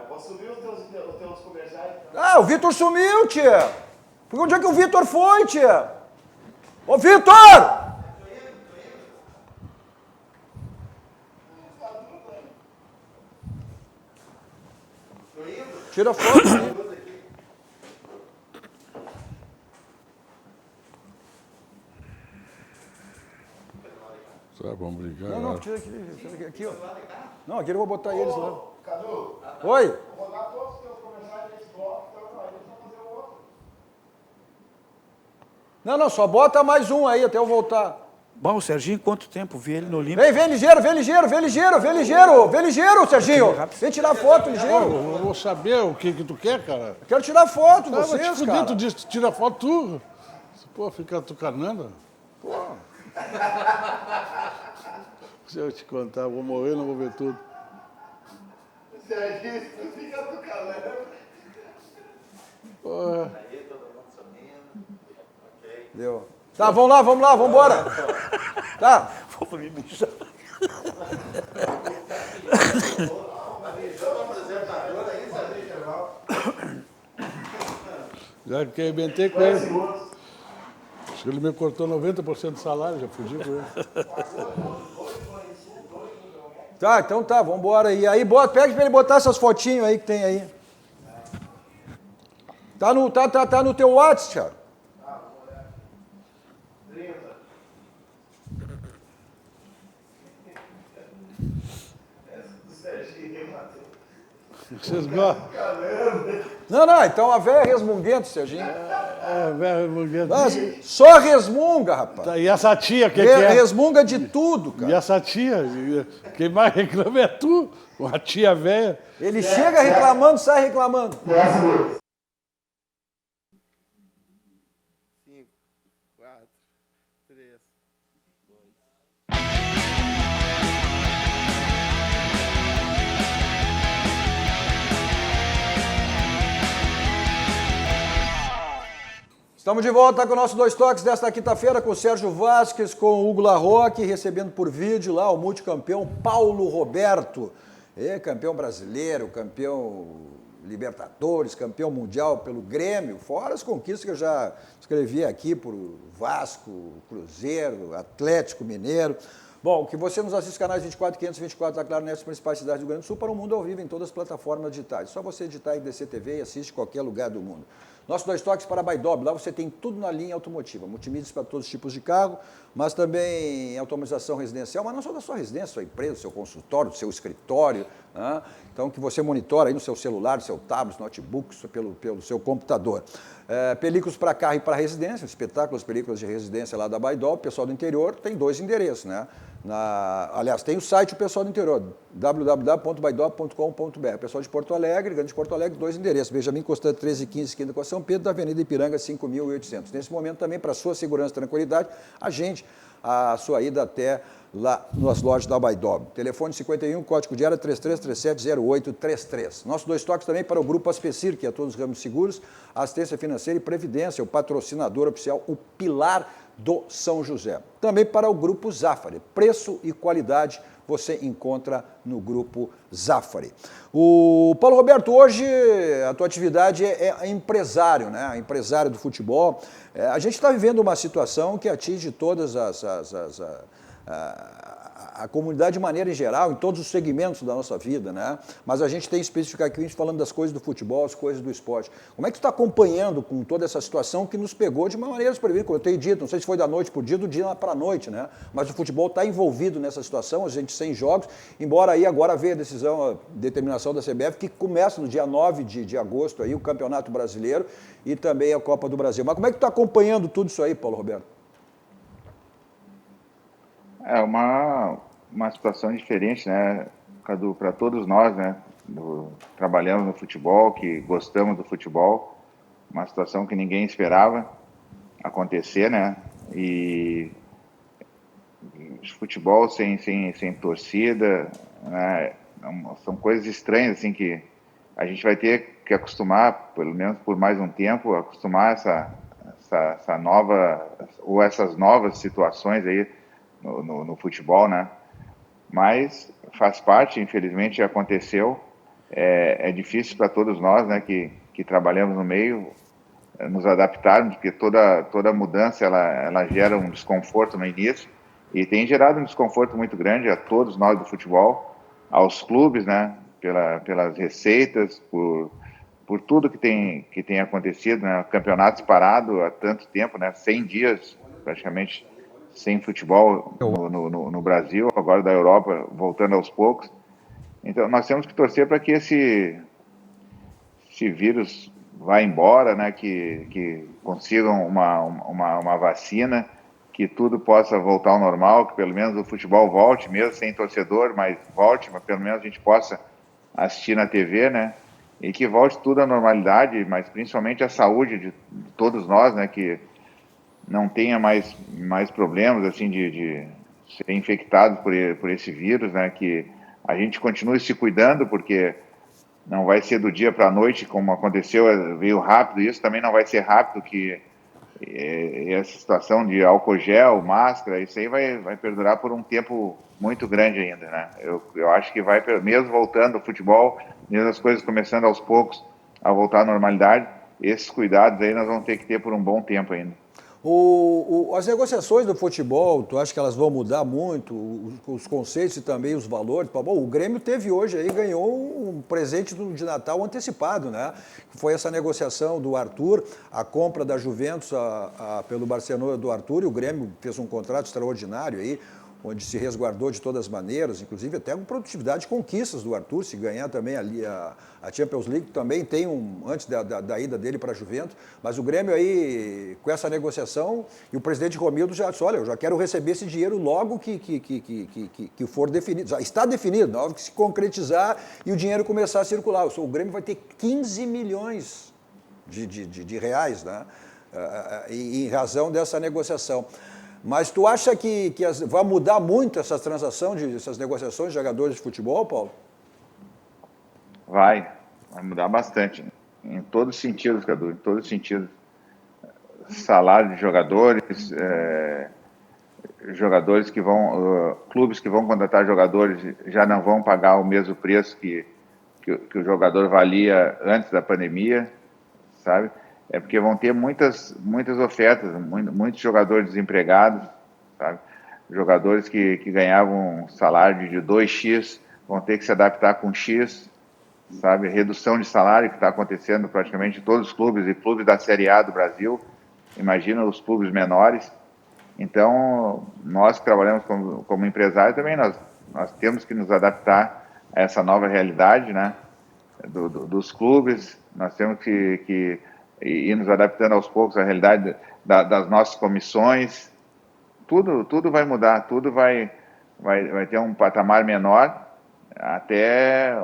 Vou subir os teus comerciais. Ah, o Vitor sumiu, tia. Por onde é que o Vitor foi, tia? Ô, Vitor! Tira a foto aí. Sabe, vamos brigar. Não, agora. tira aqui, ó. Não, aqui eu vou botar eles lá. Cadu, Oi? vou rodar todos os teus comerciais nesse bloco, então aí eles vão fazer o outro. Não, só bota mais um aí até eu voltar. Bom, o Serginho, quanto tempo vi ele no Olímpico? Vem ligeiro, Serginho. Vem tirar foto, ligeiro. Eu vou saber o que tu quer, cara. Quero tirar foto, Vai te vocês, fuder, cara. tu disse que tira foto tu. Pô, fica tucanando. Se eu te contar, eu vou morrer, não vou ver tudo. Serginho, tu fica do calando. Porra. Deu. Tá, vamos lá, vamos embora. Tá. Vou me mijar. Já que arrebentei com ele. Acho que ele me cortou 90% do salário, já fudi com ele. Tá, então tá, vamos embora. E aí, pede pra ele botar essas fotinhas aí que tem aí. Tá no teu WhatsApp, Thiago. Vocês gostam? Não, então a véia é resmunguento, Serginho. É, velho, mulher. Só resmunga, rapaz. Tá, e essa tia, que é? Resmunga de tudo, E cara. essa tia? Quem mais reclama é tu. Uma tia velha. Ele chega reclamando, sai reclamando. 5, 4, 3. Estamos de volta com o nosso Dois Toques desta quinta-feira com o Sérgio Vasquez, com o Hugo Larroque, recebendo por vídeo lá o multicampeão Paulo Roberto. Campeão brasileiro, campeão Libertadores, campeão mundial pelo Grêmio, fora as conquistas que eu já escrevi aqui por Vasco, Cruzeiro, Atlético Mineiro. Bom, que você nos assiste canais 24 524 da Claro Net, principais cidades do Rio Grande do Sul, para o mundo ao vivo em todas as plataformas digitais. Só você digitar em DC TV e assiste em qualquer lugar do mundo. Nossos Dois Toques para Baidob, lá você tem tudo na linha automotiva, multimídias para todos os tipos de carro, mas também automatização residencial, mas não só da sua residência, sua empresa, seu consultório, seu escritório, né? Então que você monitora aí no seu celular, no seu tablet, notebook, pelo seu computador. Películas para carro e para residência, espetáculos, películas de residência lá da Baidob, pessoal do interior tem 2 endereços, né? Aliás, tem o site o pessoal do interior, www.baidob.com.br. Pessoal de Porto Alegre, Grande Porto Alegre, 2 endereços. Benjamin Constant 1315, esquina com a São Pedro, da Avenida Ipiranga 5800. Nesse momento também, para sua segurança e tranquilidade, agende a sua ida até lá nas lojas da Baidob. Telefone 51, código de área 33370833. Nossos Dois Toques também para o Grupo Aspecir, que é todos os ramos de seguros, assistência financeira e previdência, o patrocinador oficial, o pilar do São José. Também para o Grupo Zafari. Preço e qualidade você encontra no Grupo Zafari. O Paulo Roberto, hoje a tua atividade é empresário, né? Empresário do futebol. A gente está vivendo uma situação que atinge todas a comunidade de maneira em geral, em todos os segmentos da nossa vida, né? Mas a gente tem especificamente falando das coisas do futebol, as coisas do esporte. Como é que tu está acompanhando com toda essa situação que nos pegou de uma maneira desprevenida? Como eu tenho dito, não sei se foi da noite para o dia, do dia para a noite, né? Mas o futebol está envolvido nessa situação, a gente sem jogos, embora aí agora veja a determinação da CBF, que começa no dia 9 de agosto aí, o Campeonato Brasileiro e também a Copa do Brasil. Mas como é que tu está acompanhando tudo isso aí, Paulo Roberto? É uma situação diferente, né, Cadu, para todos nós, né, trabalhamos no futebol, que gostamos do futebol, uma situação que ninguém esperava acontecer, né, e futebol sem torcida, né, são coisas estranhas, assim, que a gente vai ter que acostumar, pelo menos por mais um tempo, acostumar essa essa nova, ou essas novas situações aí no futebol, né? Mas faz parte, infelizmente aconteceu. É difícil para todos nós, né, que trabalhamos no meio, nos adaptarmos, porque toda mudança ela gera um desconforto no início, e tem gerado um desconforto muito grande a todos nós do futebol, aos clubes, né, pelas receitas, por tudo que tem acontecido, né, campeonatos parados há tanto tempo, né, 100 dias praticamente sem futebol no Brasil, agora da Europa voltando aos poucos. Então nós temos que torcer para que esse vírus vá embora, né, que consigam uma vacina, que tudo possa voltar ao normal, que pelo menos o futebol volte, mesmo sem torcedor, mas volte, mas pelo menos a gente possa assistir na TV, né, e que volte tudo à normalidade, mas principalmente a saúde de todos nós, né, que não tenha mais problemas assim de ser infectados por esse vírus, né, que a gente continue se cuidando, porque não vai ser do dia para a noite, como aconteceu, veio rápido isso, também não vai ser rápido, que essa situação de álcool gel, máscara, isso aí vai perdurar por um tempo muito grande ainda, né? Eu acho que vai, mesmo voltando ao futebol, mesmo as coisas começando aos poucos a voltar à normalidade, esses cuidados aí nós vamos ter que ter por um bom tempo ainda. As negociações do futebol, tu acha que elas vão mudar muito? Os conceitos e também os valores? Bom, o Grêmio teve hoje aí, ganhou um presente de Natal antecipado, né? Foi essa negociação do Arthur, a compra da Juventus pelo Barcelona do Arthur, e o Grêmio fez um contrato extraordinário aí, onde se resguardou de todas as maneiras, inclusive até com produtividade e conquistas do Arthur, se ganhar também ali a Champions League, também tem antes da ida dele para a Juventus, mas o Grêmio aí, com essa negociação, e o presidente Romildo já disse, olha, eu já quero receber esse dinheiro logo que for definido, já está definido, na hora que se concretizar e o dinheiro começar a circular. O Grêmio vai ter 15 milhões de reais, né, em razão dessa negociação. Mas tu acha que vai mudar muito essa transação, essas negociações de jogadores de futebol, Paulo? Vai mudar bastante, em todos os sentidos, Cadu, em todos os sentidos. Salário de jogadores, jogadores que vão, clubes que vão contratar jogadores já não vão pagar o mesmo preço que o jogador valia antes da pandemia, sabe? É porque vão ter muitas ofertas, muitos jogadores desempregados, sabe? Jogadores que ganhavam um salário de 2x vão ter que se adaptar com X, sabe? Redução de salário que está acontecendo praticamente em todos os clubes, e clubes da Série A do Brasil, imagina os clubes menores. Então, nós que trabalhamos como empresário também, nós temos que nos adaptar a essa nova realidade, né? Dos clubes, nós temos que ir nos adaptando aos poucos à realidade das nossas comissões. Tudo vai mudar, tudo vai ter um patamar menor até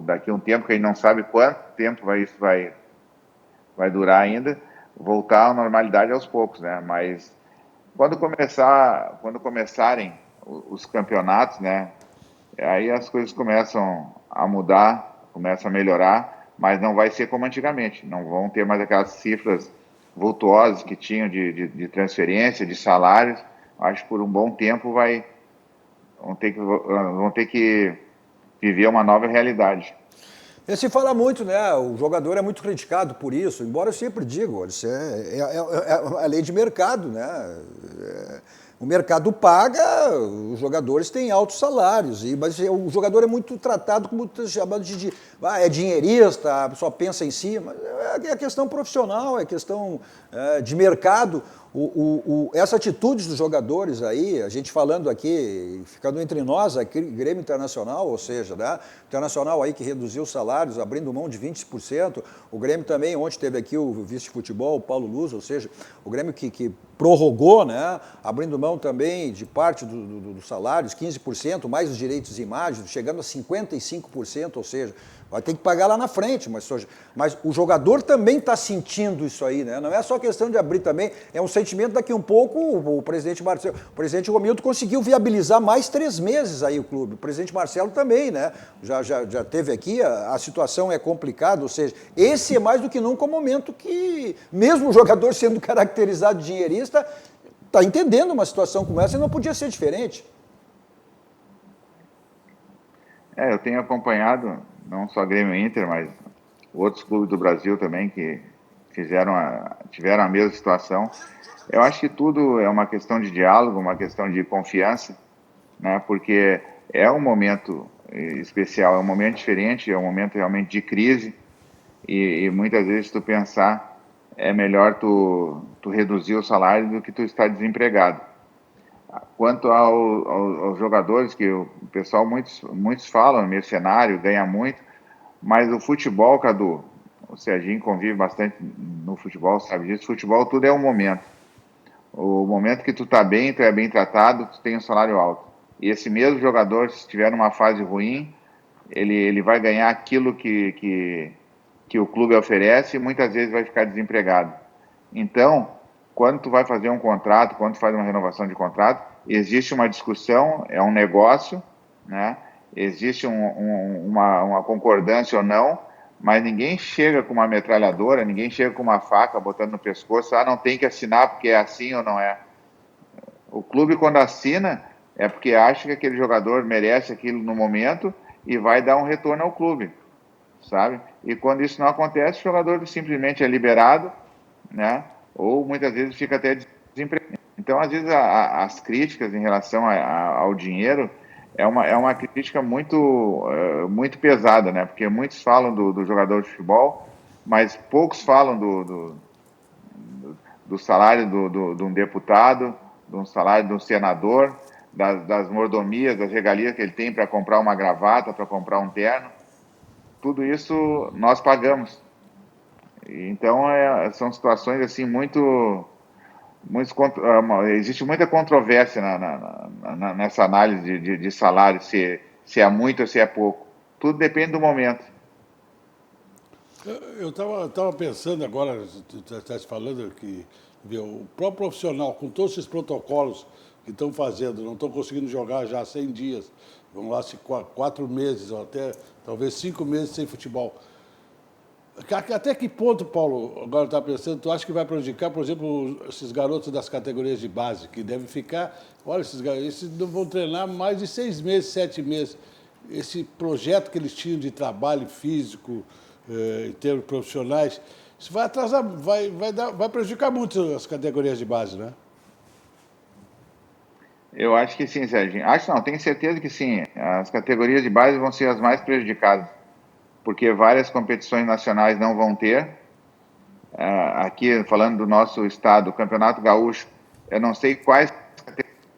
daqui a um tempo que a gente não sabe quanto tempo isso vai durar ainda, voltar à normalidade aos poucos, né? Mas quando começarem os campeonatos, né, aí as coisas começam a mudar, começam a melhorar, mas não vai ser como antigamente, não vão ter mais aquelas cifras vultuosas que tinham de transferência, de salários. Acho que por um bom tempo vão ter que viver uma nova realidade. Se fala muito, né? O jogador é muito criticado por isso, embora eu sempre digo, isso é a lei de mercado, né? O mercado paga, os jogadores têm altos salários, mas o jogador é muito tratado como chamado de dinheirista, só pensa em si, mas é questão profissional, é questão de mercado. Essa atitude dos jogadores aí, a gente falando aqui, ficando entre nós, aqui, Grêmio Internacional, ou seja, né, Internacional aí que reduziu os salários, abrindo mão de 20%, o Grêmio também, ontem teve aqui o vice-futebol, o Paulo Luz, ou seja, o Grêmio que prorrogou, né, abrindo mão também de parte dos salários, 15%, mais os direitos de imagem, chegando a 55%, ou seja, vai ter que pagar lá na frente, mas o jogador também está sentindo isso aí, né? Não é só questão de abrir também, é um sentimento daqui um pouco, o presidente Marcelo, o presidente Romildo conseguiu viabilizar mais 3 meses aí o clube, o presidente Marcelo também, né? Já teve aqui, a situação é complicada, ou seja, esse é mais do que nunca um momento que, mesmo o jogador sendo caracterizado de dinheirista, está entendendo uma situação como essa e não podia ser diferente. Eu tenho acompanhado, não só Grêmio e Inter, mas outros clubes do Brasil também que tiveram a mesma situação. Eu acho que tudo é uma questão de diálogo, uma questão de confiança, né? Porque é um momento especial, é um momento diferente, é um momento realmente de crise e muitas vezes tu pensar é melhor tu reduzir o salário do que tu estar desempregado. Quanto aos jogadores, que o pessoal, muitos falam, mercenário, ganha muito, mas o futebol, Cadu, o Serginho convive bastante no futebol, sabe disso, futebol tudo é um momento. O momento que tu tá bem, tu é bem tratado, tu tem um salário alto. E esse mesmo jogador, se estiver numa fase ruim, ele vai ganhar aquilo que o clube oferece e muitas vezes vai ficar desempregado. Então, quando tu vai fazer um contrato, quando tu faz uma renovação de contrato, existe uma discussão, é um negócio, né? Existe uma concordância ou não, mas ninguém chega com uma metralhadora, ninguém chega com uma faca botando no pescoço, não tem que assinar porque é assim ou não é. O clube, quando assina, é porque acha que aquele jogador merece aquilo no momento e vai dar um retorno ao clube, sabe? E quando isso não acontece, o jogador simplesmente é liberado, né? Ou muitas vezes fica até desempregado. Então, às vezes, as críticas em relação ao dinheiro é uma crítica muito pesada, né? Porque muitos falam do jogador de futebol, mas poucos falam do salário de um deputado, do salário de um senador, das mordomias, das regalias que ele tem para comprar uma gravata, para comprar um terno. Tudo isso nós pagamos. Então, são situações assim existe muita controvérsia nessa análise de salário, se é muito ou se é pouco. Tudo depende do momento. Eu estava pensando agora, tu estás falando que o próprio profissional, com todos esses protocolos que estão fazendo, não estão conseguindo jogar já há 100 dias, vamos lá, 4 meses, ou até talvez 5 meses sem futebol. Até que ponto, Paulo, agora está pensando, tu acha que vai prejudicar, por exemplo, esses garotos das categorias de base, que devem ficar, olha, esses não vão treinar mais de 6 meses, 7 meses. Esse projeto que eles tinham de trabalho físico, em termos profissionais, isso vai atrasar, vai prejudicar muito as categorias de base, né? Eu acho que sim, Serginho. Tenho certeza que sim. As categorias de base vão ser as mais prejudicadas, porque várias competições nacionais não vão ter. Aqui, falando do nosso estado, o Campeonato Gaúcho, eu não sei quais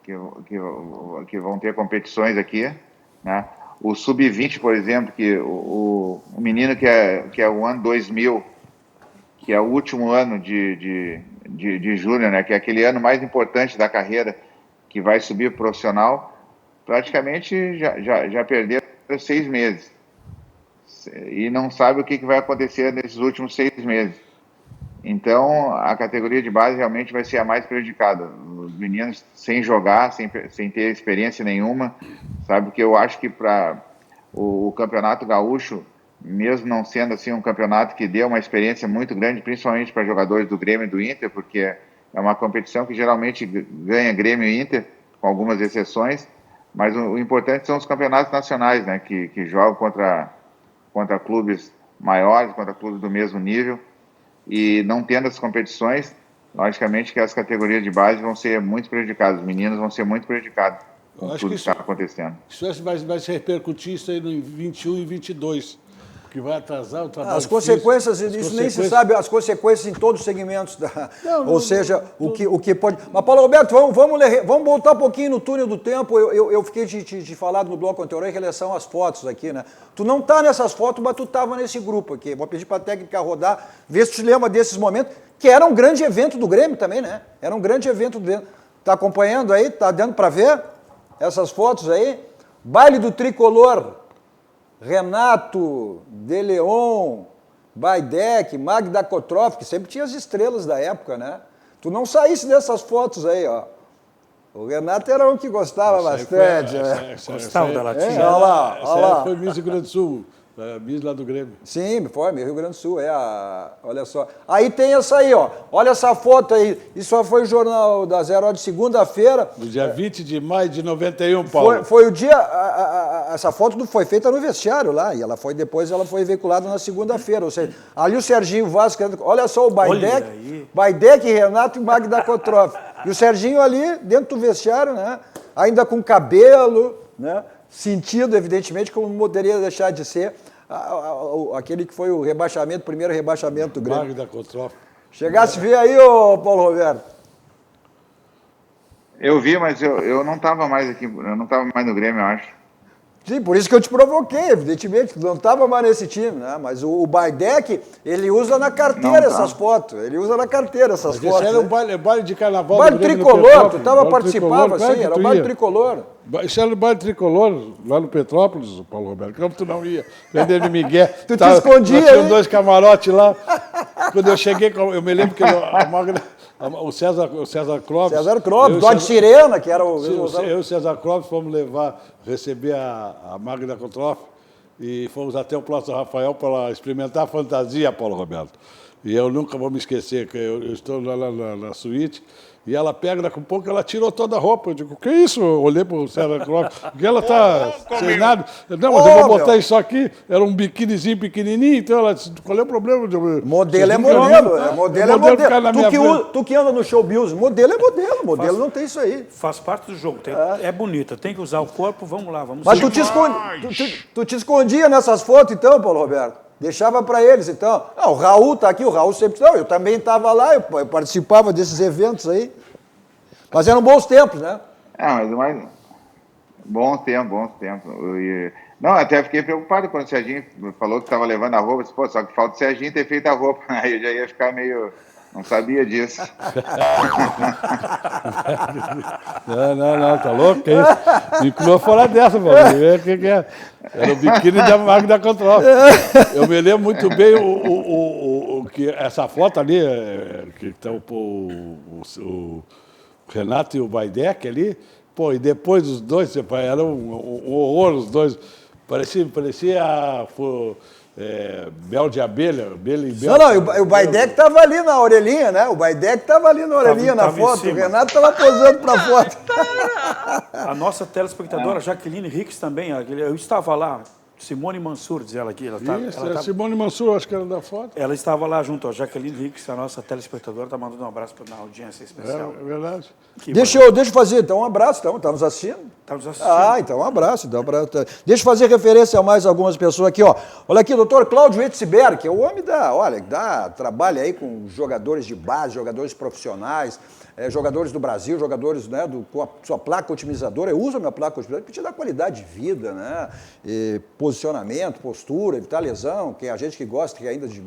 que vão ter competições aqui, né? O Sub-20, por exemplo, que o menino que é o ano 2000, que é o último ano de júnior, né? Que é aquele ano mais importante da carreira, que vai subir profissional, praticamente já perdeu 6 meses. E não sabe o que vai acontecer nesses últimos 6 meses. Então, a categoria de base realmente vai ser a mais prejudicada. Os meninos sem jogar, sem ter experiência nenhuma, sabe? Que eu acho que para o Campeonato Gaúcho, mesmo não sendo assim um campeonato que dê uma experiência muito grande, principalmente para jogadores do Grêmio e do Inter, porque é uma competição que geralmente ganha Grêmio e Inter, com algumas exceções, mas o importante são os campeonatos nacionais, né? Que jogam contra clubes maiores, contra clubes do mesmo nível, e não tendo as competições, logicamente que as categorias de base vão ser muito prejudicadas, os meninos vão ser muito prejudicados com tudo que está acontecendo. Isso vai se repercutir isso aí no 21 e 22, que vai atrasar o trabalho. As consequências, isso nem se sabe, as consequências em todos os segmentos. Ou seja, o que pode... Mas, Paulo Roberto, vamos voltar um pouquinho no túnel do tempo. Eu fiquei de falar no bloco anterior em relação às fotos aqui, né? Tu não tá nessas fotos, mas tu estava nesse grupo aqui. Vou pedir para a técnica rodar, ver se tu te lembra desses momentos, que era um grande evento do Grêmio também, né? Era um grande evento do Grêmio. Tá acompanhando aí? Tá dando para ver essas fotos aí? Baile do Tricolor. Renato, De Leon, Baidec, Magda Kotroff, que sempre tinha as estrelas da época, né? Tu não saísse dessas fotos aí, ó. O Renato era um que gostava bastante, né? Gostava da latinha. Olha lá, Essa olha lá. foi Miss Rio Grande do Sul, Miss lá do Grêmio. Sim, foi, Rio Grande do Sul, olha só. Aí tem essa aí, ó, olha essa foto aí, isso só foi o Jornal da Zero Hora de segunda-feira. No dia 20 de maio de 91, Paulo. Foi o dia, essa foto foi feita no vestiário lá, e depois ela foi veiculada na segunda-feira, ou seja, ali o Serginho Vasco, olha só o Baidec, Renato e Magda Kotroff. E o Serginho ali, dentro do vestiário, né, ainda com cabelo, né, sentido, evidentemente, como não poderia deixar de ser aquele que foi o rebaixamento, primeiro rebaixamento do Grêmio. Magda Kotroff. Chegasse a ver aí, ô Paulo Roberto? Eu vi, mas eu não estava mais aqui, eu não estava mais no Grêmio, eu acho. Sim, por isso que eu te provoquei, evidentemente, não estava mais nesse time, né? Mas o Baidec, ele usa na carteira essas fotos, ele usa na carteira essas Mas fotos. esse era né? um baile de carnaval Baile do Grêmio no tricolor, Petrópolis. tu participava Claro assim, que era tu o baile ia. tricolor. Isso era o baile tricolor, lá no Petrópolis, Paulo Roberto. Como tu não ia? Vendendo Miguel. Tu te escondia nós tínhamos aí? 2 camarotes lá. Quando eu cheguei, eu me lembro que o César Clóvis... César Clóvis, Dodge Sirena, que era o... Eu e o César Clóvis fomos receber a Magda Kotroff e fomos até o Plácio Rafael para experimentar a fantasia, Paulo Roberto. E eu nunca vou me esquecer que eu estou lá na suíte e ela pega, daqui a pouco ela tirou toda a roupa. Eu digo, o que é isso? Eu olhei para o César Clóvis, porque ela está sem nada. Não, mas eu vou botar isso aqui. Era um biquinizinho pequenininho, então ela disse, qual é o problema? Modelo é modelo, modelo é modelo. Tu que anda no showbiz, modelo é modelo não tem isso aí. Faz parte do jogo, é bonita, tem que usar o corpo, vamos lá, vamos Mas tu te escondia nessas fotos então, Paulo Roberto? Deixava para eles, então. O Raul está aqui, o Raul sempre... Não, eu também estava lá, eu participava desses eventos aí. Mas eram bons tempos, né? Mas bons tempos. Não, até fiquei preocupado quando o Serginho falou que estava levando a roupa. Disse, pô, só que falta o Serginho ter feito a roupa. Aí eu já ia ficar meio... Não sabia disso. Não, tá louco? Que isso? Me pulou fora dessa, mano. Que é? Era o biquíni da Magda Kotroff. Eu me lembro muito bem que essa foto ali, que está o Renato e o Baidec ali, pô, e depois os dois, era um horror os dois. Parecia Bel de abelha, abelha e Bel. Não, o Baidec estava ali na orelhinha, né? O Baidec estava ali na orelhinha na foto, o Renato estava posando para a foto. A nossa telespectadora Jaqueline Ricks também, eu estava lá, Simone Mansur, diz ela aqui. Simone Mansur, acho que era da foto. Ela estava lá junto, a Jaqueline Ricks, a nossa telespectadora, está mandando um abraço na audiência especial. É verdade. Deixa eu fazer então um abraço, tá nos assistindo? Está nos assistindo. Então um abraço. Deixa eu fazer referência a mais algumas pessoas aqui, ó. Olha aqui, doutor Cláudio Etzberg, que é o homem trabalha aí com jogadores de base, jogadores profissionais, jogadores do Brasil, jogadores, né, com a sua placa otimizadora. Eu uso a minha placa otimizadora para te dar qualidade de vida, né? Posicionamento, postura, evitar lesão, que é a gente que gosta ainda de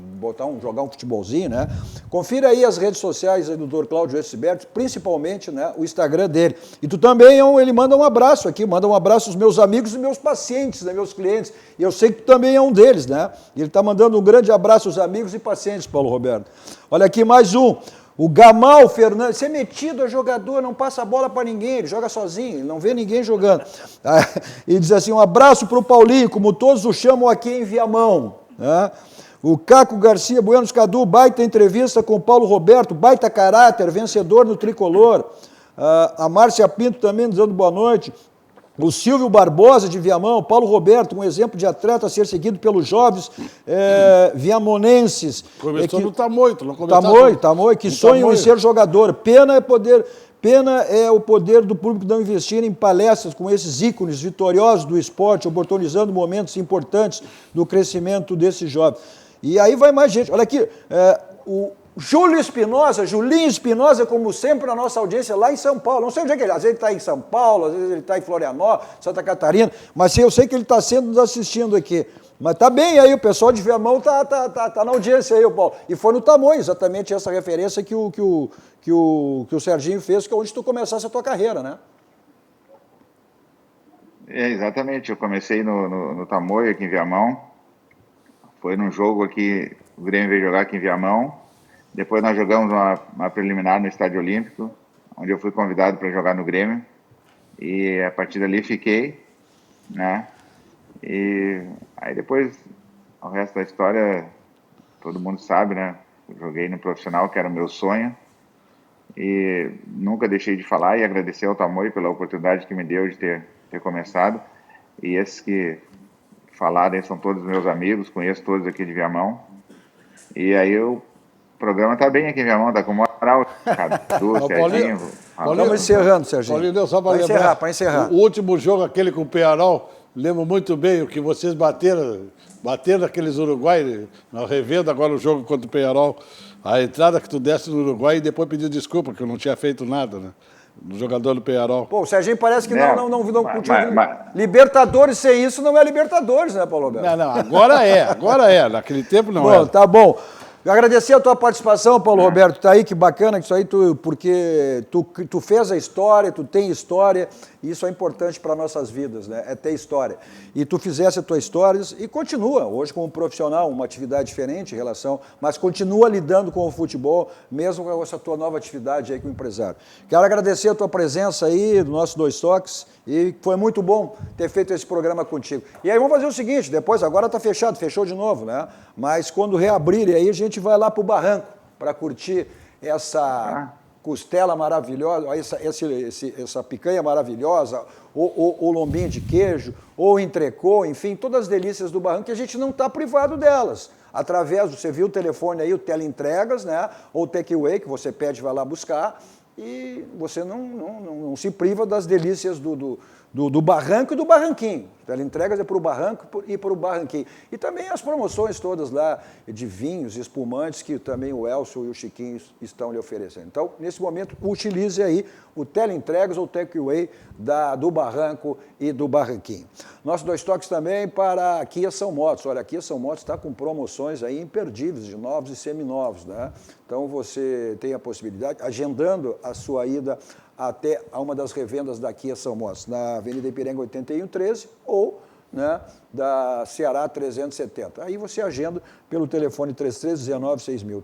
jogar um futebolzinho, né? Confira aí as redes sociais do Dr. Cláudio Etzberg, principalmente, né, o Instagram dele. E tu também, ele manda um abraço aqui, manda um abraço aos meus amigos e meus pacientes, né, meus clientes. E eu sei que tu também é um deles, né? E ele está mandando um grande abraço aos amigos e pacientes, Paulo Roberto. Olha aqui mais um. O Gamal Fernandes, você é metido a jogador, não passa a bola para ninguém, ele joga sozinho, ele não vê ninguém jogando. E diz assim, um abraço para o Paulinho, como todos o chamam aqui em Viamão. Né? O Caco Garcia Buenos Cadu, baita entrevista com o Paulo Roberto, baita caráter, vencedor no tricolor. A Márcia Pinto também dizendo boa noite. O Silvio Barbosa, de Viamão, Paulo Roberto, um exemplo de atleta a ser seguido pelos jovens viamonenses. Começou no Tamoio, tu não começou? Tamoio, que sonham em ser jogador. Pena é o poder do público não investir em palestras com esses ícones vitoriosos do esporte, oportunizando momentos importantes do crescimento desses jovens. E aí vai mais gente. Olha aqui, o Julinho Espinosa, como sempre, na nossa audiência lá em São Paulo. Não sei onde é que ele, às vezes ele está em São Paulo, às vezes ele está em Florianópolis, Santa Catarina, mas eu sei que ele está sendo nos assistindo aqui. Mas tá bem aí, o pessoal de Viamão tá na audiência aí, o Paulo. E foi no Tamoio, exatamente essa referência que o Serginho fez, que é onde tu começasse a tua carreira, né? Exatamente, eu comecei no Tamoio, aqui em Viamão. Foi num jogo aqui, o Grêmio veio jogar aqui em Viamão. Depois nós jogamos uma preliminar no Estádio Olímpico, onde eu fui convidado para jogar no Grêmio. E a partir dali fiquei, né? E aí depois, o resto da história, todo mundo sabe, né? Eu joguei no profissional, que era o meu sonho. E nunca deixei de falar e agradecer ao Tamoio pela oportunidade que me deu de ter começado. E esses que falaram são todos meus amigos, conheço todos aqui de Viamão. E aí o programa tá bem aqui em Viamão, tá com moral, Cadu, Serginho. Vamos encerrando, Serginho. Paulinho, só para lembrar, para encerrar. O último jogo, aquele com o Peñarol, lembro muito bem o que vocês bateram naqueles Uruguai, na revenda agora o jogo contra o Peñarol. A entrada que tu desse no Uruguai e depois pediu desculpa, que eu não tinha feito nada, né? No jogador do Peñarol. Pô, o Serginho parece que não mas... Libertadores sem isso não é Libertadores, né, Paulo Roberto? Não, agora é. Naquele tempo não era. Tá bom. Agradecer a tua participação, Paulo Roberto, tá aí, que bacana isso aí, porque tu fez a história, tu tem história, e isso é importante para nossas vidas, né? É ter história. E tu fizesse a tua história e continua, hoje como profissional, uma atividade diferente em relação, mas continua lidando com o futebol, mesmo com essa tua nova atividade aí como empresário. Quero agradecer a tua presença aí, do nosso Dois Toques, e foi muito bom ter feito esse programa contigo. E aí vamos fazer o seguinte, depois, agora tá fechado, fechou de novo, né? Mas quando reabrir aí, a gente vai lá pro Barranco para curtir essa costela maravilhosa, essa picanha maravilhosa, ou lombinho de queijo, ou entrecô, enfim, todas as delícias do Barranco, que a gente não está privado delas. Através, você viu o telefone aí, o teleentregas, né? Ou o takeaway, que você pede e vai lá buscar, e você não se priva das delícias do Barranco e do Barranquinho. Teleentregas é para o Barranco e para o Barranquinho. E também as promoções todas lá de vinhos, espumantes, que também o Elcio e o Chiquinho estão lhe oferecendo. Então, nesse momento, utilize aí o teleentregas ou takeaway do Barranco e do Barranquinho. Nossos Dois Toques também para a Kia São Motos. Olha, a Kia São Motos está com promoções aí imperdíveis de novos e seminovos, né? Então, você tem a possibilidade, agendando a sua ida até a uma das revendas da Kia São Motos, na Avenida Ipiranga 8113 ou, né, da Ceará 370. Aí você agenda pelo telefone 3319-6000,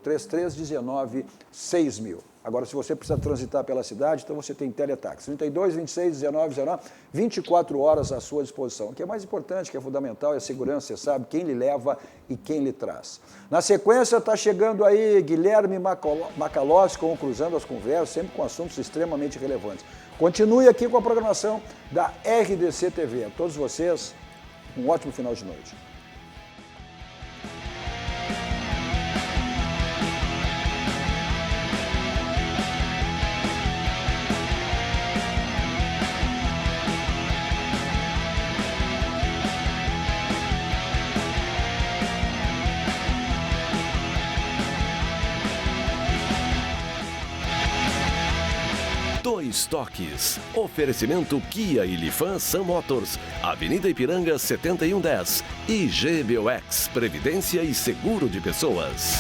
3319-6000. Agora, se você precisa transitar pela cidade, então você tem teletaxi, 32, 26, 19, 19, 24 horas à sua disposição. O que é mais importante, que é fundamental, é a segurança, você sabe quem lhe leva e quem lhe traz. Na sequência, está chegando aí Guilherme Macalossi com o Cruzando as Conversas, sempre com assuntos extremamente relevantes. Continue aqui com a programação da RDC TV. A todos vocês, um ótimo final de noite. Dois Toques. Oferecimento Kia e Lifan Sam Motors. Avenida Ipiranga 7110. E GBOX. Previdência e Seguro de Pessoas.